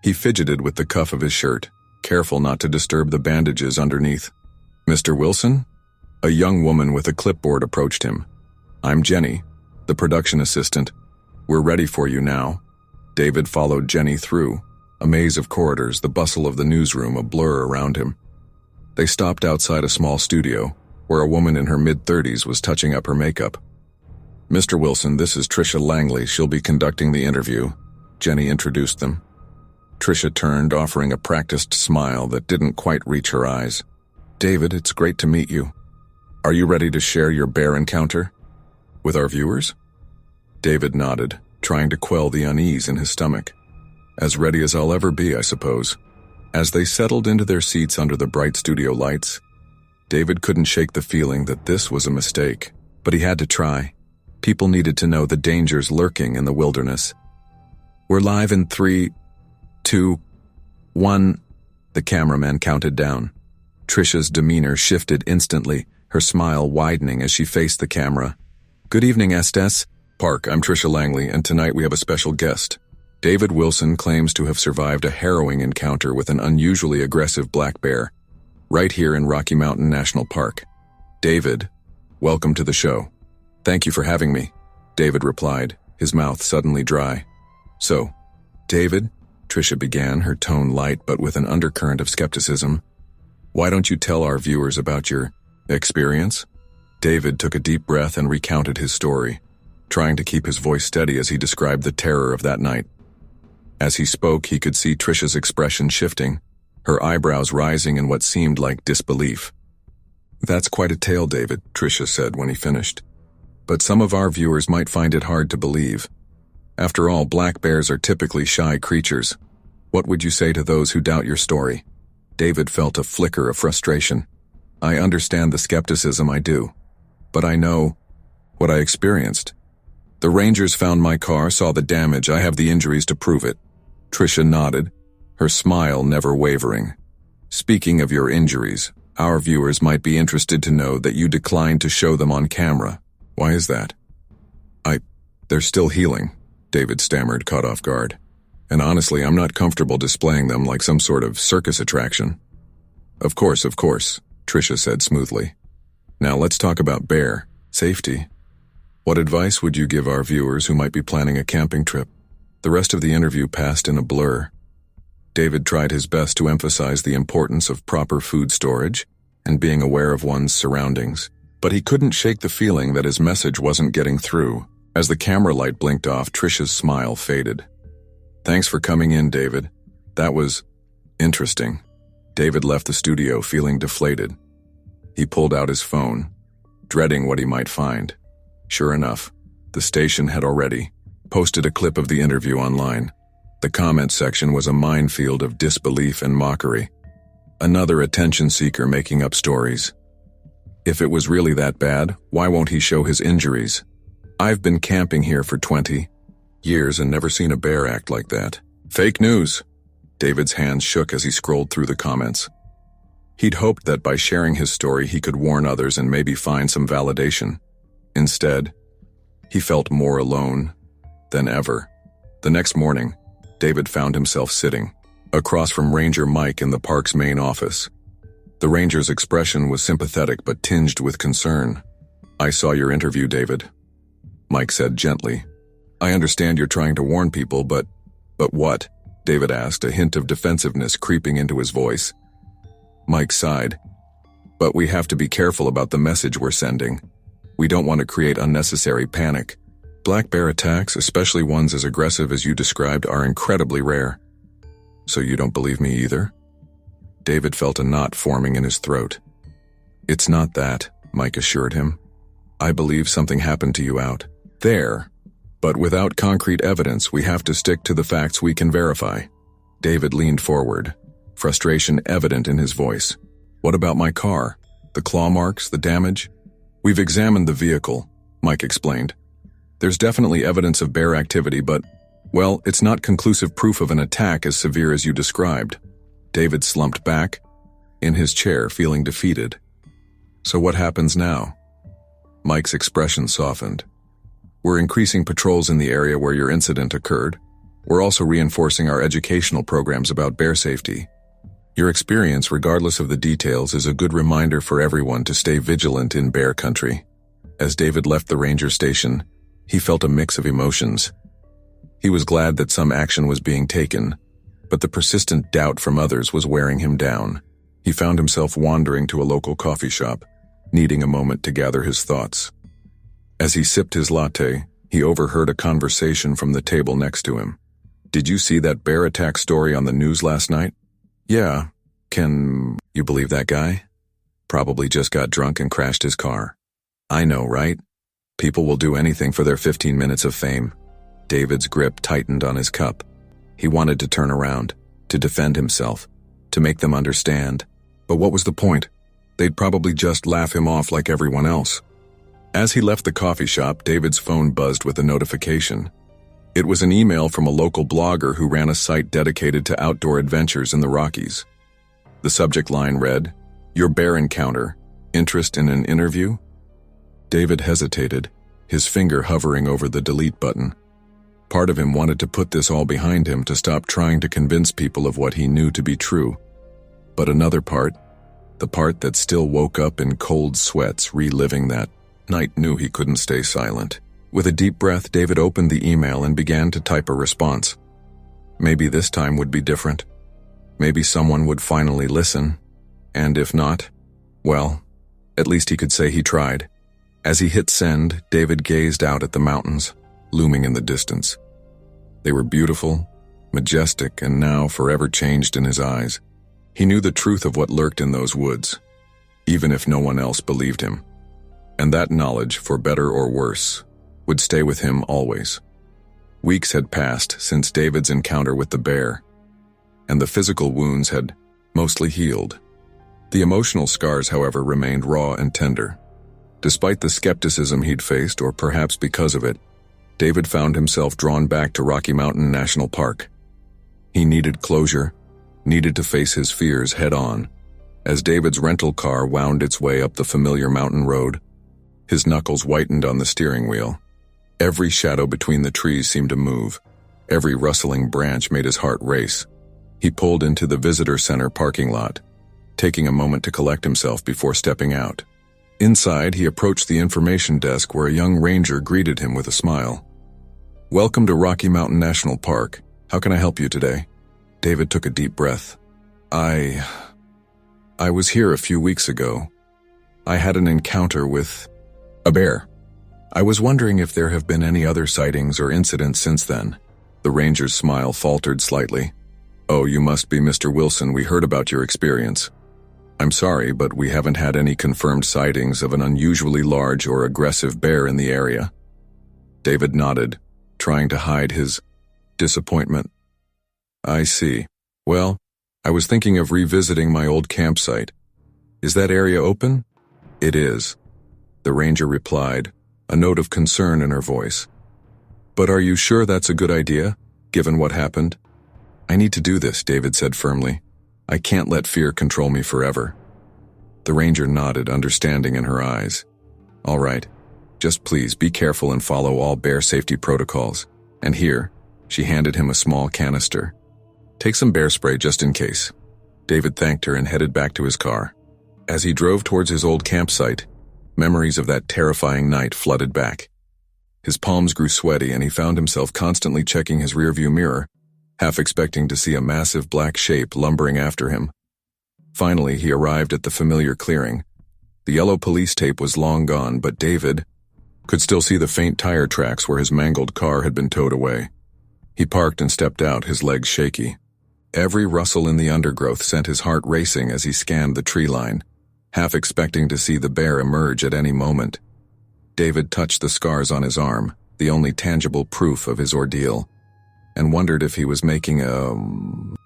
He fidgeted with the cuff of his shirt, careful not to disturb the bandages underneath. "Mr. Wilson?" A young woman with a clipboard approached him. "I'm Jenny, the production assistant. We're ready for you now." David followed Jenny through a maze of corridors, the bustle of the newsroom a blur around him. They stopped outside a small studio, where a woman in her mid-30s was touching up her makeup. "Mr. Wilson, this is Tricia Langley. She'll be conducting the interview," Jenny introduced them. Tricia turned, offering a practiced smile that didn't quite reach her eyes. "David, it's great to meet you. Are you ready to share your bear encounter with our viewers?" David nodded, trying to quell the unease in his stomach. "As ready as I'll ever be, I suppose." As they settled into their seats under the bright studio lights, David couldn't shake the feeling that this was a mistake, but he had to try. People needed to know the dangers lurking in the wilderness. "We're live in 3, 2, 1, the cameraman counted down. Tricia's demeanor shifted instantly, her smile widening as she faced the camera. "Good evening, Estes. Park, I'm Tricia Langley, and tonight we have a special guest. David Wilson claims to have survived a harrowing encounter with an unusually aggressive black bear, right here in Rocky Mountain National Park. David, welcome to the show." "Thank you for having me," David replied, his mouth suddenly dry. "So, David," Tricia began, her tone light but with an undercurrent of skepticism, "why don't you tell our viewers about your experience?" David took a deep breath and recounted his story, trying to keep his voice steady as he described the terror of that night. As he spoke, he could see Tricia's expression shifting, her eyebrows rising in what seemed like disbelief. "That's quite a tale, David," Tricia said when he finished. "But some of our viewers might find it hard to believe. After all, black bears are typically shy creatures. What would you say to those who doubt your story?" David felt a flicker of frustration. "I understand the skepticism, I do. But I know what I experienced. The rangers found my car, saw the damage, I have the injuries to prove it." Tricia nodded, her smile never wavering. "Speaking of your injuries, our viewers might be interested to know that you declined to show them on camera. Why is that?" They're still healing," David stammered, caught off guard. "And honestly, I'm not comfortable displaying them like some sort of circus attraction." Of course," Tricia said smoothly. "Now let's talk about bear safety. What advice would you give our viewers who might be planning a camping trip?" The rest of the interview passed in a blur. David tried his best to emphasize the importance of proper food storage and being aware of one's surroundings, but he couldn't shake the feeling that his message wasn't getting through. As the camera light blinked off, Tricia's smile faded. "Thanks for coming in, David. That was interesting." David left the studio feeling deflated. He pulled out his phone, dreading what he might find. Sure enough, the station had already posted a clip of the interview online. The comment section was a minefield of disbelief and mockery. Another attention seeker making up stories. If it was really that bad, why won't he show his injuries? I've been camping here for 20 years and never seen a bear act like that. Fake news. David's hands shook as he scrolled through the comments. He'd hoped that by sharing his story he could warn others and maybe find some validation. Instead, he felt more alone than ever. The next morning, David found himself sitting across from Ranger Mike in the park's main office. The ranger's expression was sympathetic but tinged with concern. "I saw your interview, David," Mike said gently. "I understand you're trying to warn people, but what?" David asked, a hint of defensiveness creeping into his voice. Mike sighed. "But we have to be careful about the message we're sending. We don't want to create unnecessary panic. Black bear attacks, especially ones as aggressive as you described, are incredibly rare." "So you don't believe me either?" David felt a knot forming in his throat. "It's not that," Mike assured him. "I believe something happened to you out there. But without concrete evidence, we have to stick to the facts we can verify." David leaned forward, frustration evident in his voice. "What about my car? The claw marks, the damage?" "We've examined the vehicle," Mike explained. "There's definitely evidence of bear activity, but, well, it's not conclusive proof of an attack as severe as you described." David slumped back in his chair, feeling defeated. "So what happens now?" Mike's expression softened. "We're increasing patrols in the area where your incident occurred. We're also reinforcing our educational programs about bear safety. Your experience, regardless of the details, is a good reminder for everyone to stay vigilant in bear country." As David left the ranger station, he felt a mix of emotions. He was glad that some action was being taken, but the persistent doubt from others was wearing him down. He found himself wandering to a local coffee shop, needing a moment to gather his thoughts. As he sipped his latte, he overheard a conversation from the table next to him. "Did you see that bear attack story on the news last night?" "Yeah. Can you believe that guy? Probably just got drunk and crashed his car." "I know, right? People will do anything for their 15 minutes of fame." David's grip tightened on his cup. He wanted to turn around, to defend himself, to make them understand. But what was the point? They'd probably just laugh him off like everyone else. As he left the coffee shop, David's phone buzzed with a notification. It was an email from a local blogger who ran a site dedicated to outdoor adventures in the Rockies. The subject line read, "Your bear encounter. Interest in an interview?" David hesitated, his finger hovering over the delete button. Part of him wanted to put this all behind him, to stop trying to convince people of what he knew to be true. But another part, the part that still woke up in cold sweats reliving that night, knew he couldn't stay silent. With a deep breath, David opened the email and began to type a response. Maybe this time would be different. Maybe someone would finally listen. And if not, well, at least he could say he tried. As he hit send, David gazed out at the mountains, looming in the distance. They were beautiful, majestic, and now forever changed in his eyes. He knew the truth of what lurked in those woods, even if no one else believed him. And that knowledge, for better or worse, would stay with him always. Weeks had passed since David's encounter with the bear, and the physical wounds had mostly healed. The emotional scars, however, remained raw and tender. Despite the skepticism he'd faced, or perhaps because of it, David found himself drawn back to Rocky Mountain National Park. He needed closure, needed to face his fears head-on. As David's rental car wound its way up the familiar mountain road, his knuckles whitened on the steering wheel. Every shadow between the trees seemed to move. Every rustling branch made his heart race. He pulled into the visitor center parking lot, taking a moment to collect himself before stepping out. Inside, he approached the information desk where a young ranger greeted him with a smile. "Welcome to Rocky Mountain National Park. How can I help you today?" David took a deep breath. I was here a few weeks ago. I had an encounter with a bear. I was wondering if there have been any other sightings or incidents since then." The ranger's smile faltered slightly. "Oh, you must be Mr. Wilson. We heard about your experience. I'm sorry, but we haven't had any confirmed sightings of an unusually large or aggressive bear in the area." David nodded, trying to hide his disappointment. I see. Well, I was thinking of revisiting my old campsite. Is that area open? It is, the ranger replied, a note of concern in her voice. But are you sure that's a good idea, given what happened? I need to do this, David said firmly. I can't let fear control me forever. The ranger nodded, understanding in her eyes. All right. Just please be careful and follow all bear safety protocols. And here, she handed him a small canister. Take some bear spray just in case. David thanked her and headed back to his car. As he drove towards his old campsite, memories of that terrifying night flooded back. His palms grew sweaty and he found himself constantly checking his rearview mirror, half expecting to see a massive black shape lumbering after him. Finally, he arrived at the familiar clearing. The yellow police tape was long gone, but David could still see the faint tire tracks where his mangled car had been towed away. He parked and stepped out, his legs shaky. Every rustle in the undergrowth sent his heart racing as he scanned the tree line, half expecting to see the bear emerge at any moment. David touched the scars on his arm, the only tangible proof of his ordeal, and wondered if he was making a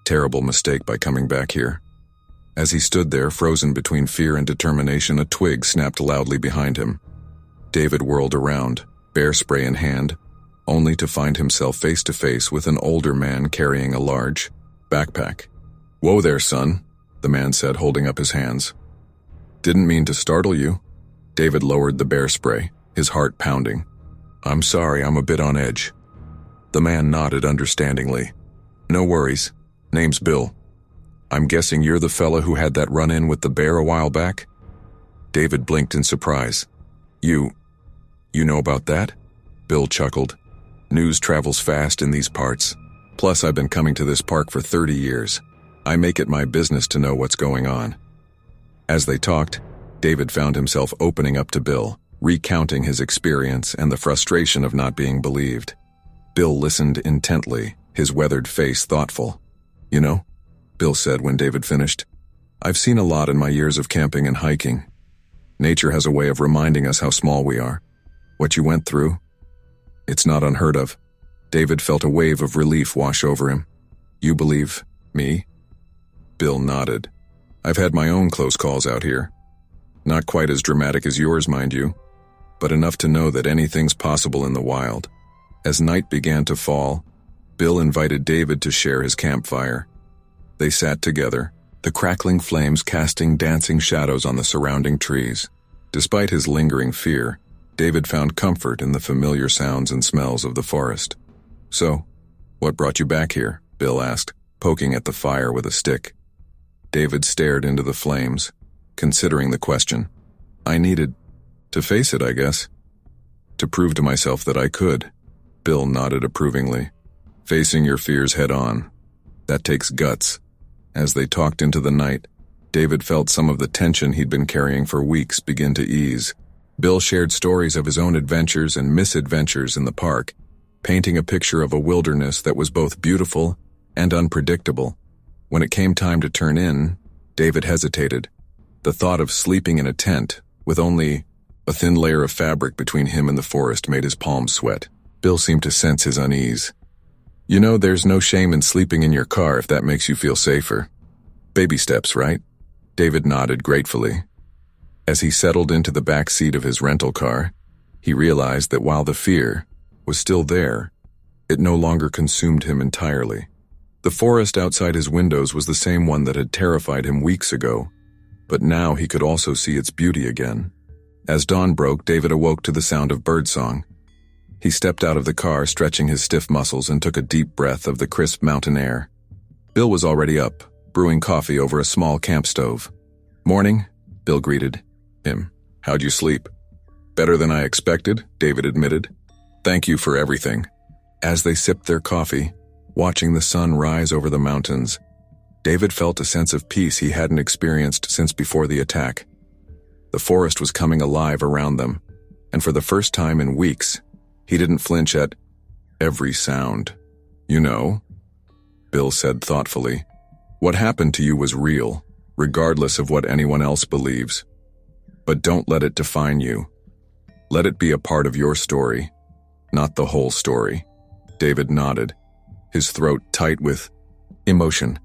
terrible mistake by coming back here. As he stood there, frozen between fear and determination, a twig snapped loudly behind him. David whirled around, bear spray in hand, only to find himself face to face with an older man carrying a large backpack. "Whoa there, son," the man said, holding up his hands. "Didn't mean to startle you." David lowered the bear spray, his heart pounding. "I'm sorry, I'm a bit on edge." The man nodded understandingly. "No worries. Name's Bill. I'm guessing you're the fella who had that run-in with the bear a while back?" David blinked in surprise. You know about that?" Bill chuckled. "News travels fast in these parts. Plus, I've been coming to this park for 30 years. I make it my business to know what's going on." As they talked, David found himself opening up to Bill, recounting his experience and the frustration of not being believed. Bill listened intently, his weathered face thoughtful. "You know," Bill said when David finished, "I've seen a lot in my years of camping and hiking. Nature has a way of reminding us how small we are. What you went through, it's not unheard of." David felt a wave of relief wash over him. "You believe me?" Bill nodded. "I've had my own close calls out here. Not quite as dramatic as yours, mind you, but enough to know that anything's possible in the wild." As night began to fall, Bill invited David to share his campfire. They sat together, the crackling flames casting dancing shadows on the surrounding trees. Despite his lingering fear, David found comfort in the familiar sounds and smells of the forest. "So, what brought you back here?" Bill asked, poking at the fire with a stick. David stared into the flames, considering the question. "I needed to face it, I guess. To prove to myself that I could." Bill nodded approvingly. "Facing your fears head on. That takes guts." As they talked into the night, David felt some of the tension he'd been carrying for weeks begin to ease. Bill shared stories of his own adventures and misadventures in the park, painting a picture of a wilderness that was both beautiful and unpredictable. When it came time to turn in, David hesitated. The thought of sleeping in a tent, with only a thin layer of fabric between him and the forest, made his palms sweat. Bill seemed to sense his unease. "You know, there's no shame in sleeping in your car if that makes you feel safer. Baby steps, right?" David nodded gratefully. As he settled into the back seat of his rental car, he realized that while the fear was still there, it no longer consumed him entirely. The forest outside his windows was the same one that had terrified him weeks ago, but now he could also see its beauty again. As dawn broke, David awoke to the sound of birdsong. He stepped out of the car, stretching his stiff muscles, and took a deep breath of the crisp mountain air. Bill was already up, brewing coffee over a small camp stove. "Morning," Bill greeted him. "How'd you sleep?" "Better than I expected," David admitted. "Thank you for everything." As they sipped their coffee, watching the sun rise over the mountains, David felt a sense of peace he hadn't experienced since before the attack. The forest was coming alive around them, and for the first time in weeks, he didn't flinch at every sound. "You know," Bill said thoughtfully, "what happened to you was real, regardless of what anyone else believes. But don't let it define you. Let it be a part of your story, not the whole story." David nodded, his throat tight with Emotion.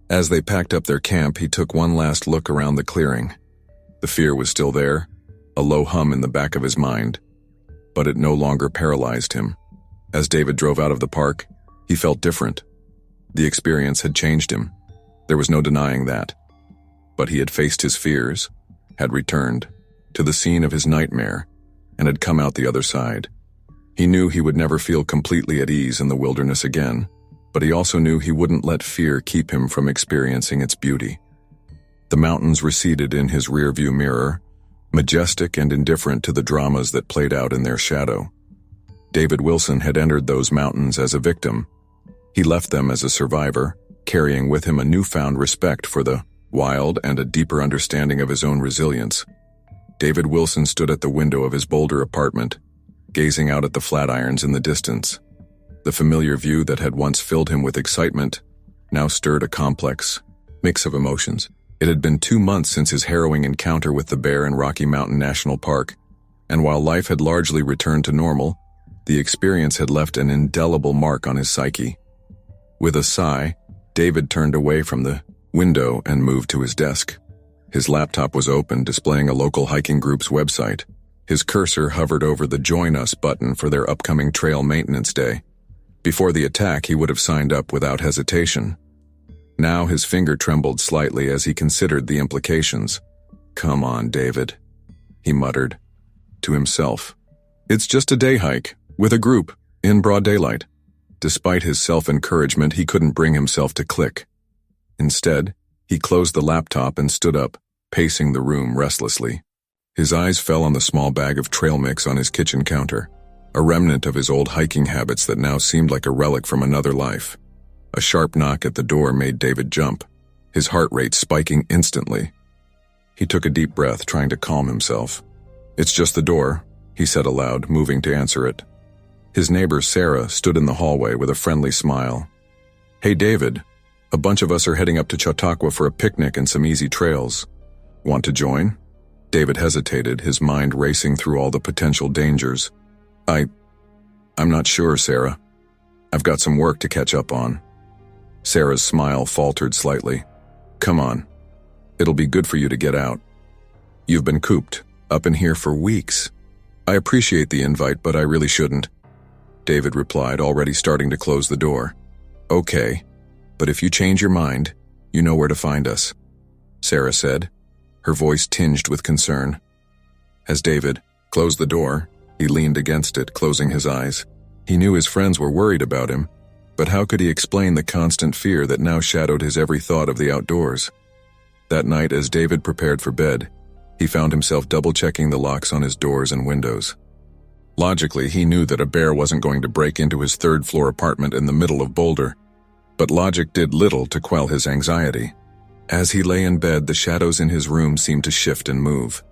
As they packed up their camp, he took one last look around the clearing. The fear was still there, a low hum in the back of his mind, but it no longer paralyzed him. As David drove out of the park, he felt different. The experience had changed him. There was no denying that. But he had faced his fears, had returned to the scene of his nightmare, and had come out the other side. He knew he would never feel completely at ease in the wilderness again, but he also knew he wouldn't let fear keep him from experiencing its beauty. The mountains receded in his rearview mirror, majestic and indifferent to the dramas that played out in their shadow. David Wilson had entered those mountains as a victim. He left them as a survivor, carrying with him a newfound respect for the wild and a deeper understanding of his own resilience. David Wilson stood at the window of his Boulder apartment, gazing out at the flatirons in the distance. The familiar view that had once filled him with excitement now stirred a complex mix of emotions. It had been 2 months since his harrowing encounter with the bear in Rocky Mountain National Park, and while life had largely returned to normal, the experience had left an indelible mark on his psyche. With a sigh, David turned away from the window and moved to his desk. His laptop was open, displaying a local hiking group's website. His cursor hovered over the Join Us button for their upcoming trail maintenance day. Before the attack, he would have signed up without hesitation. Now his finger trembled slightly as he considered the implications. "Come on, David," he muttered to himself. "It's just a day hike, with a group, in broad daylight." Despite his self-encouragement, he couldn't bring himself to click. Instead, he closed the laptop and stood up, pacing the room restlessly. His eyes fell on the small bag of trail mix on his kitchen counter, a remnant of his old hiking habits that now seemed like a relic from another life. A sharp knock at the door made David jump, his heart rate spiking instantly. He took a deep breath, trying to calm himself. "It's just the door," he said aloud, moving to answer it. His neighbor Sarah stood in the hallway with a friendly smile. "Hey David, a bunch of us are heading up to Chautauqua for a picnic and some easy trails. Want to join?" David hesitated, his mind racing through all the potential dangers. I'm not sure, Sarah. I've got some work to catch up on." Sarah's smile faltered slightly. "Come on. It'll be good for you to get out. You've been cooped up in here for weeks. I appreciate the invite, but I really shouldn't," David replied, already starting to close the door. "Okay, but if you change your mind, you know where to find us," Sarah said, her voice tinged with concern. As David closed the door, he leaned against it, closing his eyes. He knew his friends were worried about him, but how could he explain the constant fear that now shadowed his every thought of the outdoors? That night, as David prepared for bed, he found himself double-checking the locks on his doors and windows. Logically, he knew that a bear wasn't going to break into his third-floor apartment in the middle of Boulder, but logic did little to quell his anxiety. As he lay in bed, the shadows in his room seemed to shift and move.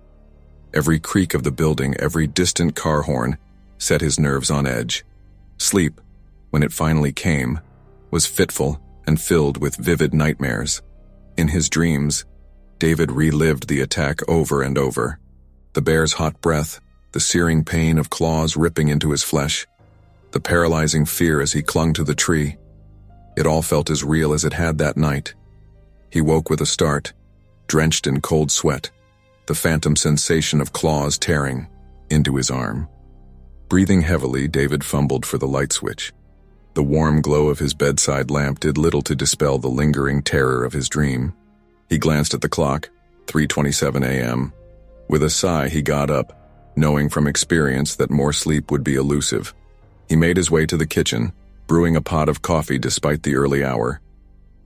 Every creak of the building, every distant car horn, set his nerves on edge. Sleep, when it finally came, was fitful and filled with vivid nightmares. In his dreams, David relived the attack over and over. The bear's hot breath, the searing pain of claws ripping into his flesh, the paralyzing fear as he clung to the tree. It all felt as real as it had that night. He woke with a start, drenched in cold sweat, the phantom sensation of claws tearing into his arm. Breathing heavily, David fumbled for the light switch. The warm glow of his bedside lamp did little to dispel the lingering terror of his dream. He glanced at the clock, 3:27 a.m. With a sigh, he got up, knowing from experience that more sleep would be elusive. He made his way to the kitchen, brewing a pot of coffee despite the early hour.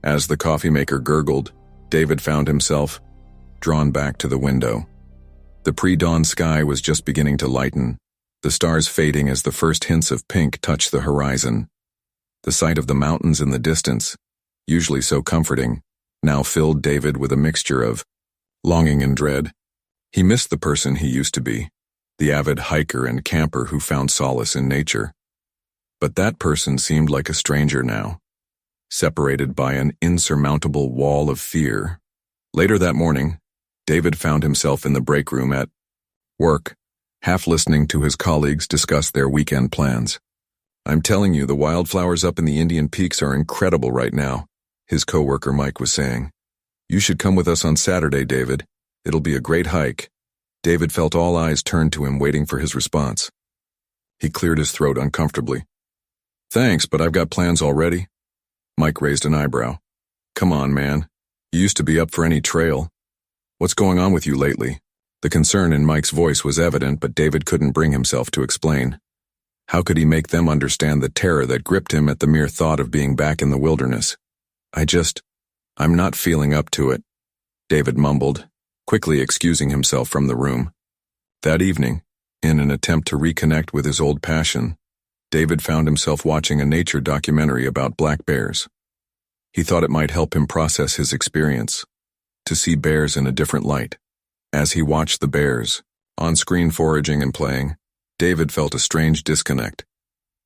As the coffee maker gurgled, David found himself drawn back to the window. The pre-dawn sky was just beginning to lighten, the stars fading as the first hints of pink touched the horizon. The sight of the mountains in the distance, usually so comforting, now filled David with a mixture of longing and dread. He missed the person he used to be, the avid hiker and camper who found solace in nature. But that person seemed like a stranger now, separated by an insurmountable wall of fear. Later that morning, David found himself in the break room at work, half listening to his colleagues discuss their weekend plans. "I'm telling you, the wildflowers up in the Indian Peaks are incredible right now," his coworker Mike was saying. "You should come with us on Saturday, David. It'll be a great hike." David felt all eyes turned to him, waiting for his response. He cleared his throat uncomfortably. "Thanks, but I've got plans already." Mike raised an eyebrow. "Come on, man. You used to be up for any trail. What's going on with you lately?" The concern in Mike's voice was evident, but David couldn't bring himself to explain. How could he make them understand the terror that gripped him at the mere thought of being back in the wilderness? I'm not feeling up to it," David mumbled, quickly excusing himself from the room. That evening, in an attempt to reconnect with his old passion, David found himself watching a nature documentary about black bears. He thought it might help him process his experience, to see bears in a different light. As he watched the bears, on-screen foraging and playing, David felt a strange disconnect.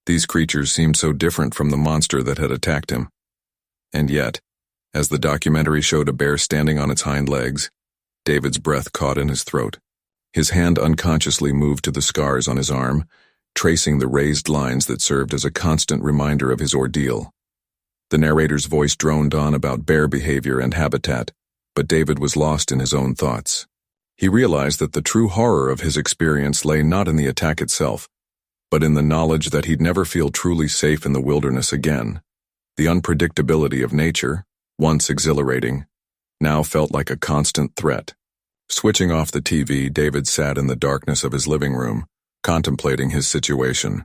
These creatures seemed so different from the monster that had attacked him. And yet, as the documentary showed a bear standing on its hind legs, David's breath caught in his throat. His hand unconsciously moved to the scars on his arm, tracing the raised lines that served as a constant reminder of his ordeal. The narrator's voice droned on about bear behavior and habitat, but David was lost in his own thoughts. He realized that the true horror of his experience lay not in the attack itself, but in the knowledge that he'd never feel truly safe in the wilderness again. The unpredictability of nature, once exhilarating, now felt like a constant threat. Switching off the TV, David sat in the darkness of his living room, contemplating his situation.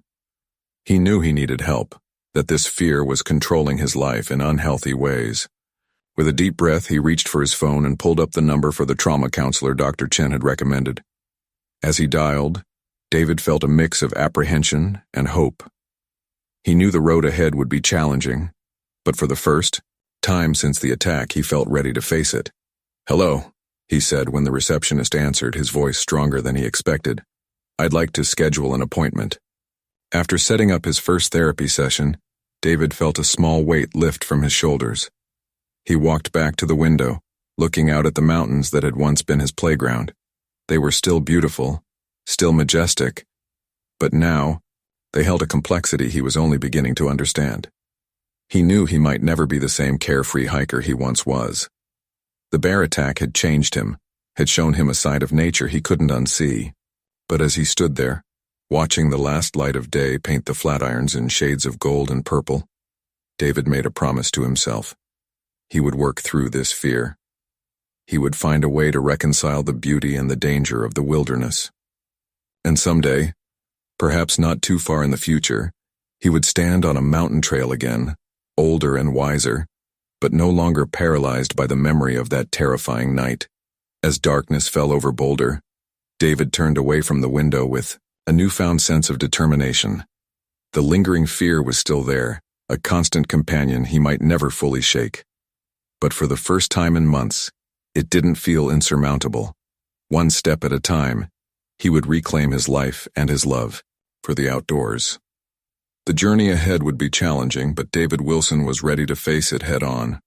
He knew he needed help, that this fear was controlling his life in unhealthy ways. With a deep breath, he reached for his phone and pulled up the number for the trauma counselor Dr. Chen had recommended. As he dialed, David felt a mix of apprehension and hope. He knew the road ahead would be challenging, but for the first time since the attack, he felt ready to face it. "Hello," he said when the receptionist answered, his voice stronger than he expected. "I'd like to schedule an appointment." After setting up his first therapy session, David felt a small weight lift from his shoulders. He walked back to the window, looking out at the mountains that had once been his playground. They were still beautiful, still majestic, but now they held a complexity he was only beginning to understand. He knew he might never be the same carefree hiker he once was. The bear attack had changed him, had shown him a side of nature he couldn't unsee. But as he stood there, watching the last light of day paint the flatirons in shades of gold and purple, David made a promise to himself. He would work through this fear. He would find a way to reconcile the beauty and the danger of the wilderness. And someday, perhaps not too far in the future, he would stand on a mountain trail again, older and wiser, but no longer paralyzed by the memory of that terrifying night. As darkness fell over Boulder, David turned away from the window with a newfound sense of determination. The lingering fear was still there, a constant companion he might never fully shake. But for the first time in months, it didn't feel insurmountable. One step at a time, he would reclaim his life and his love for the outdoors. The journey ahead would be challenging, but David Wilson was ready to face it head on.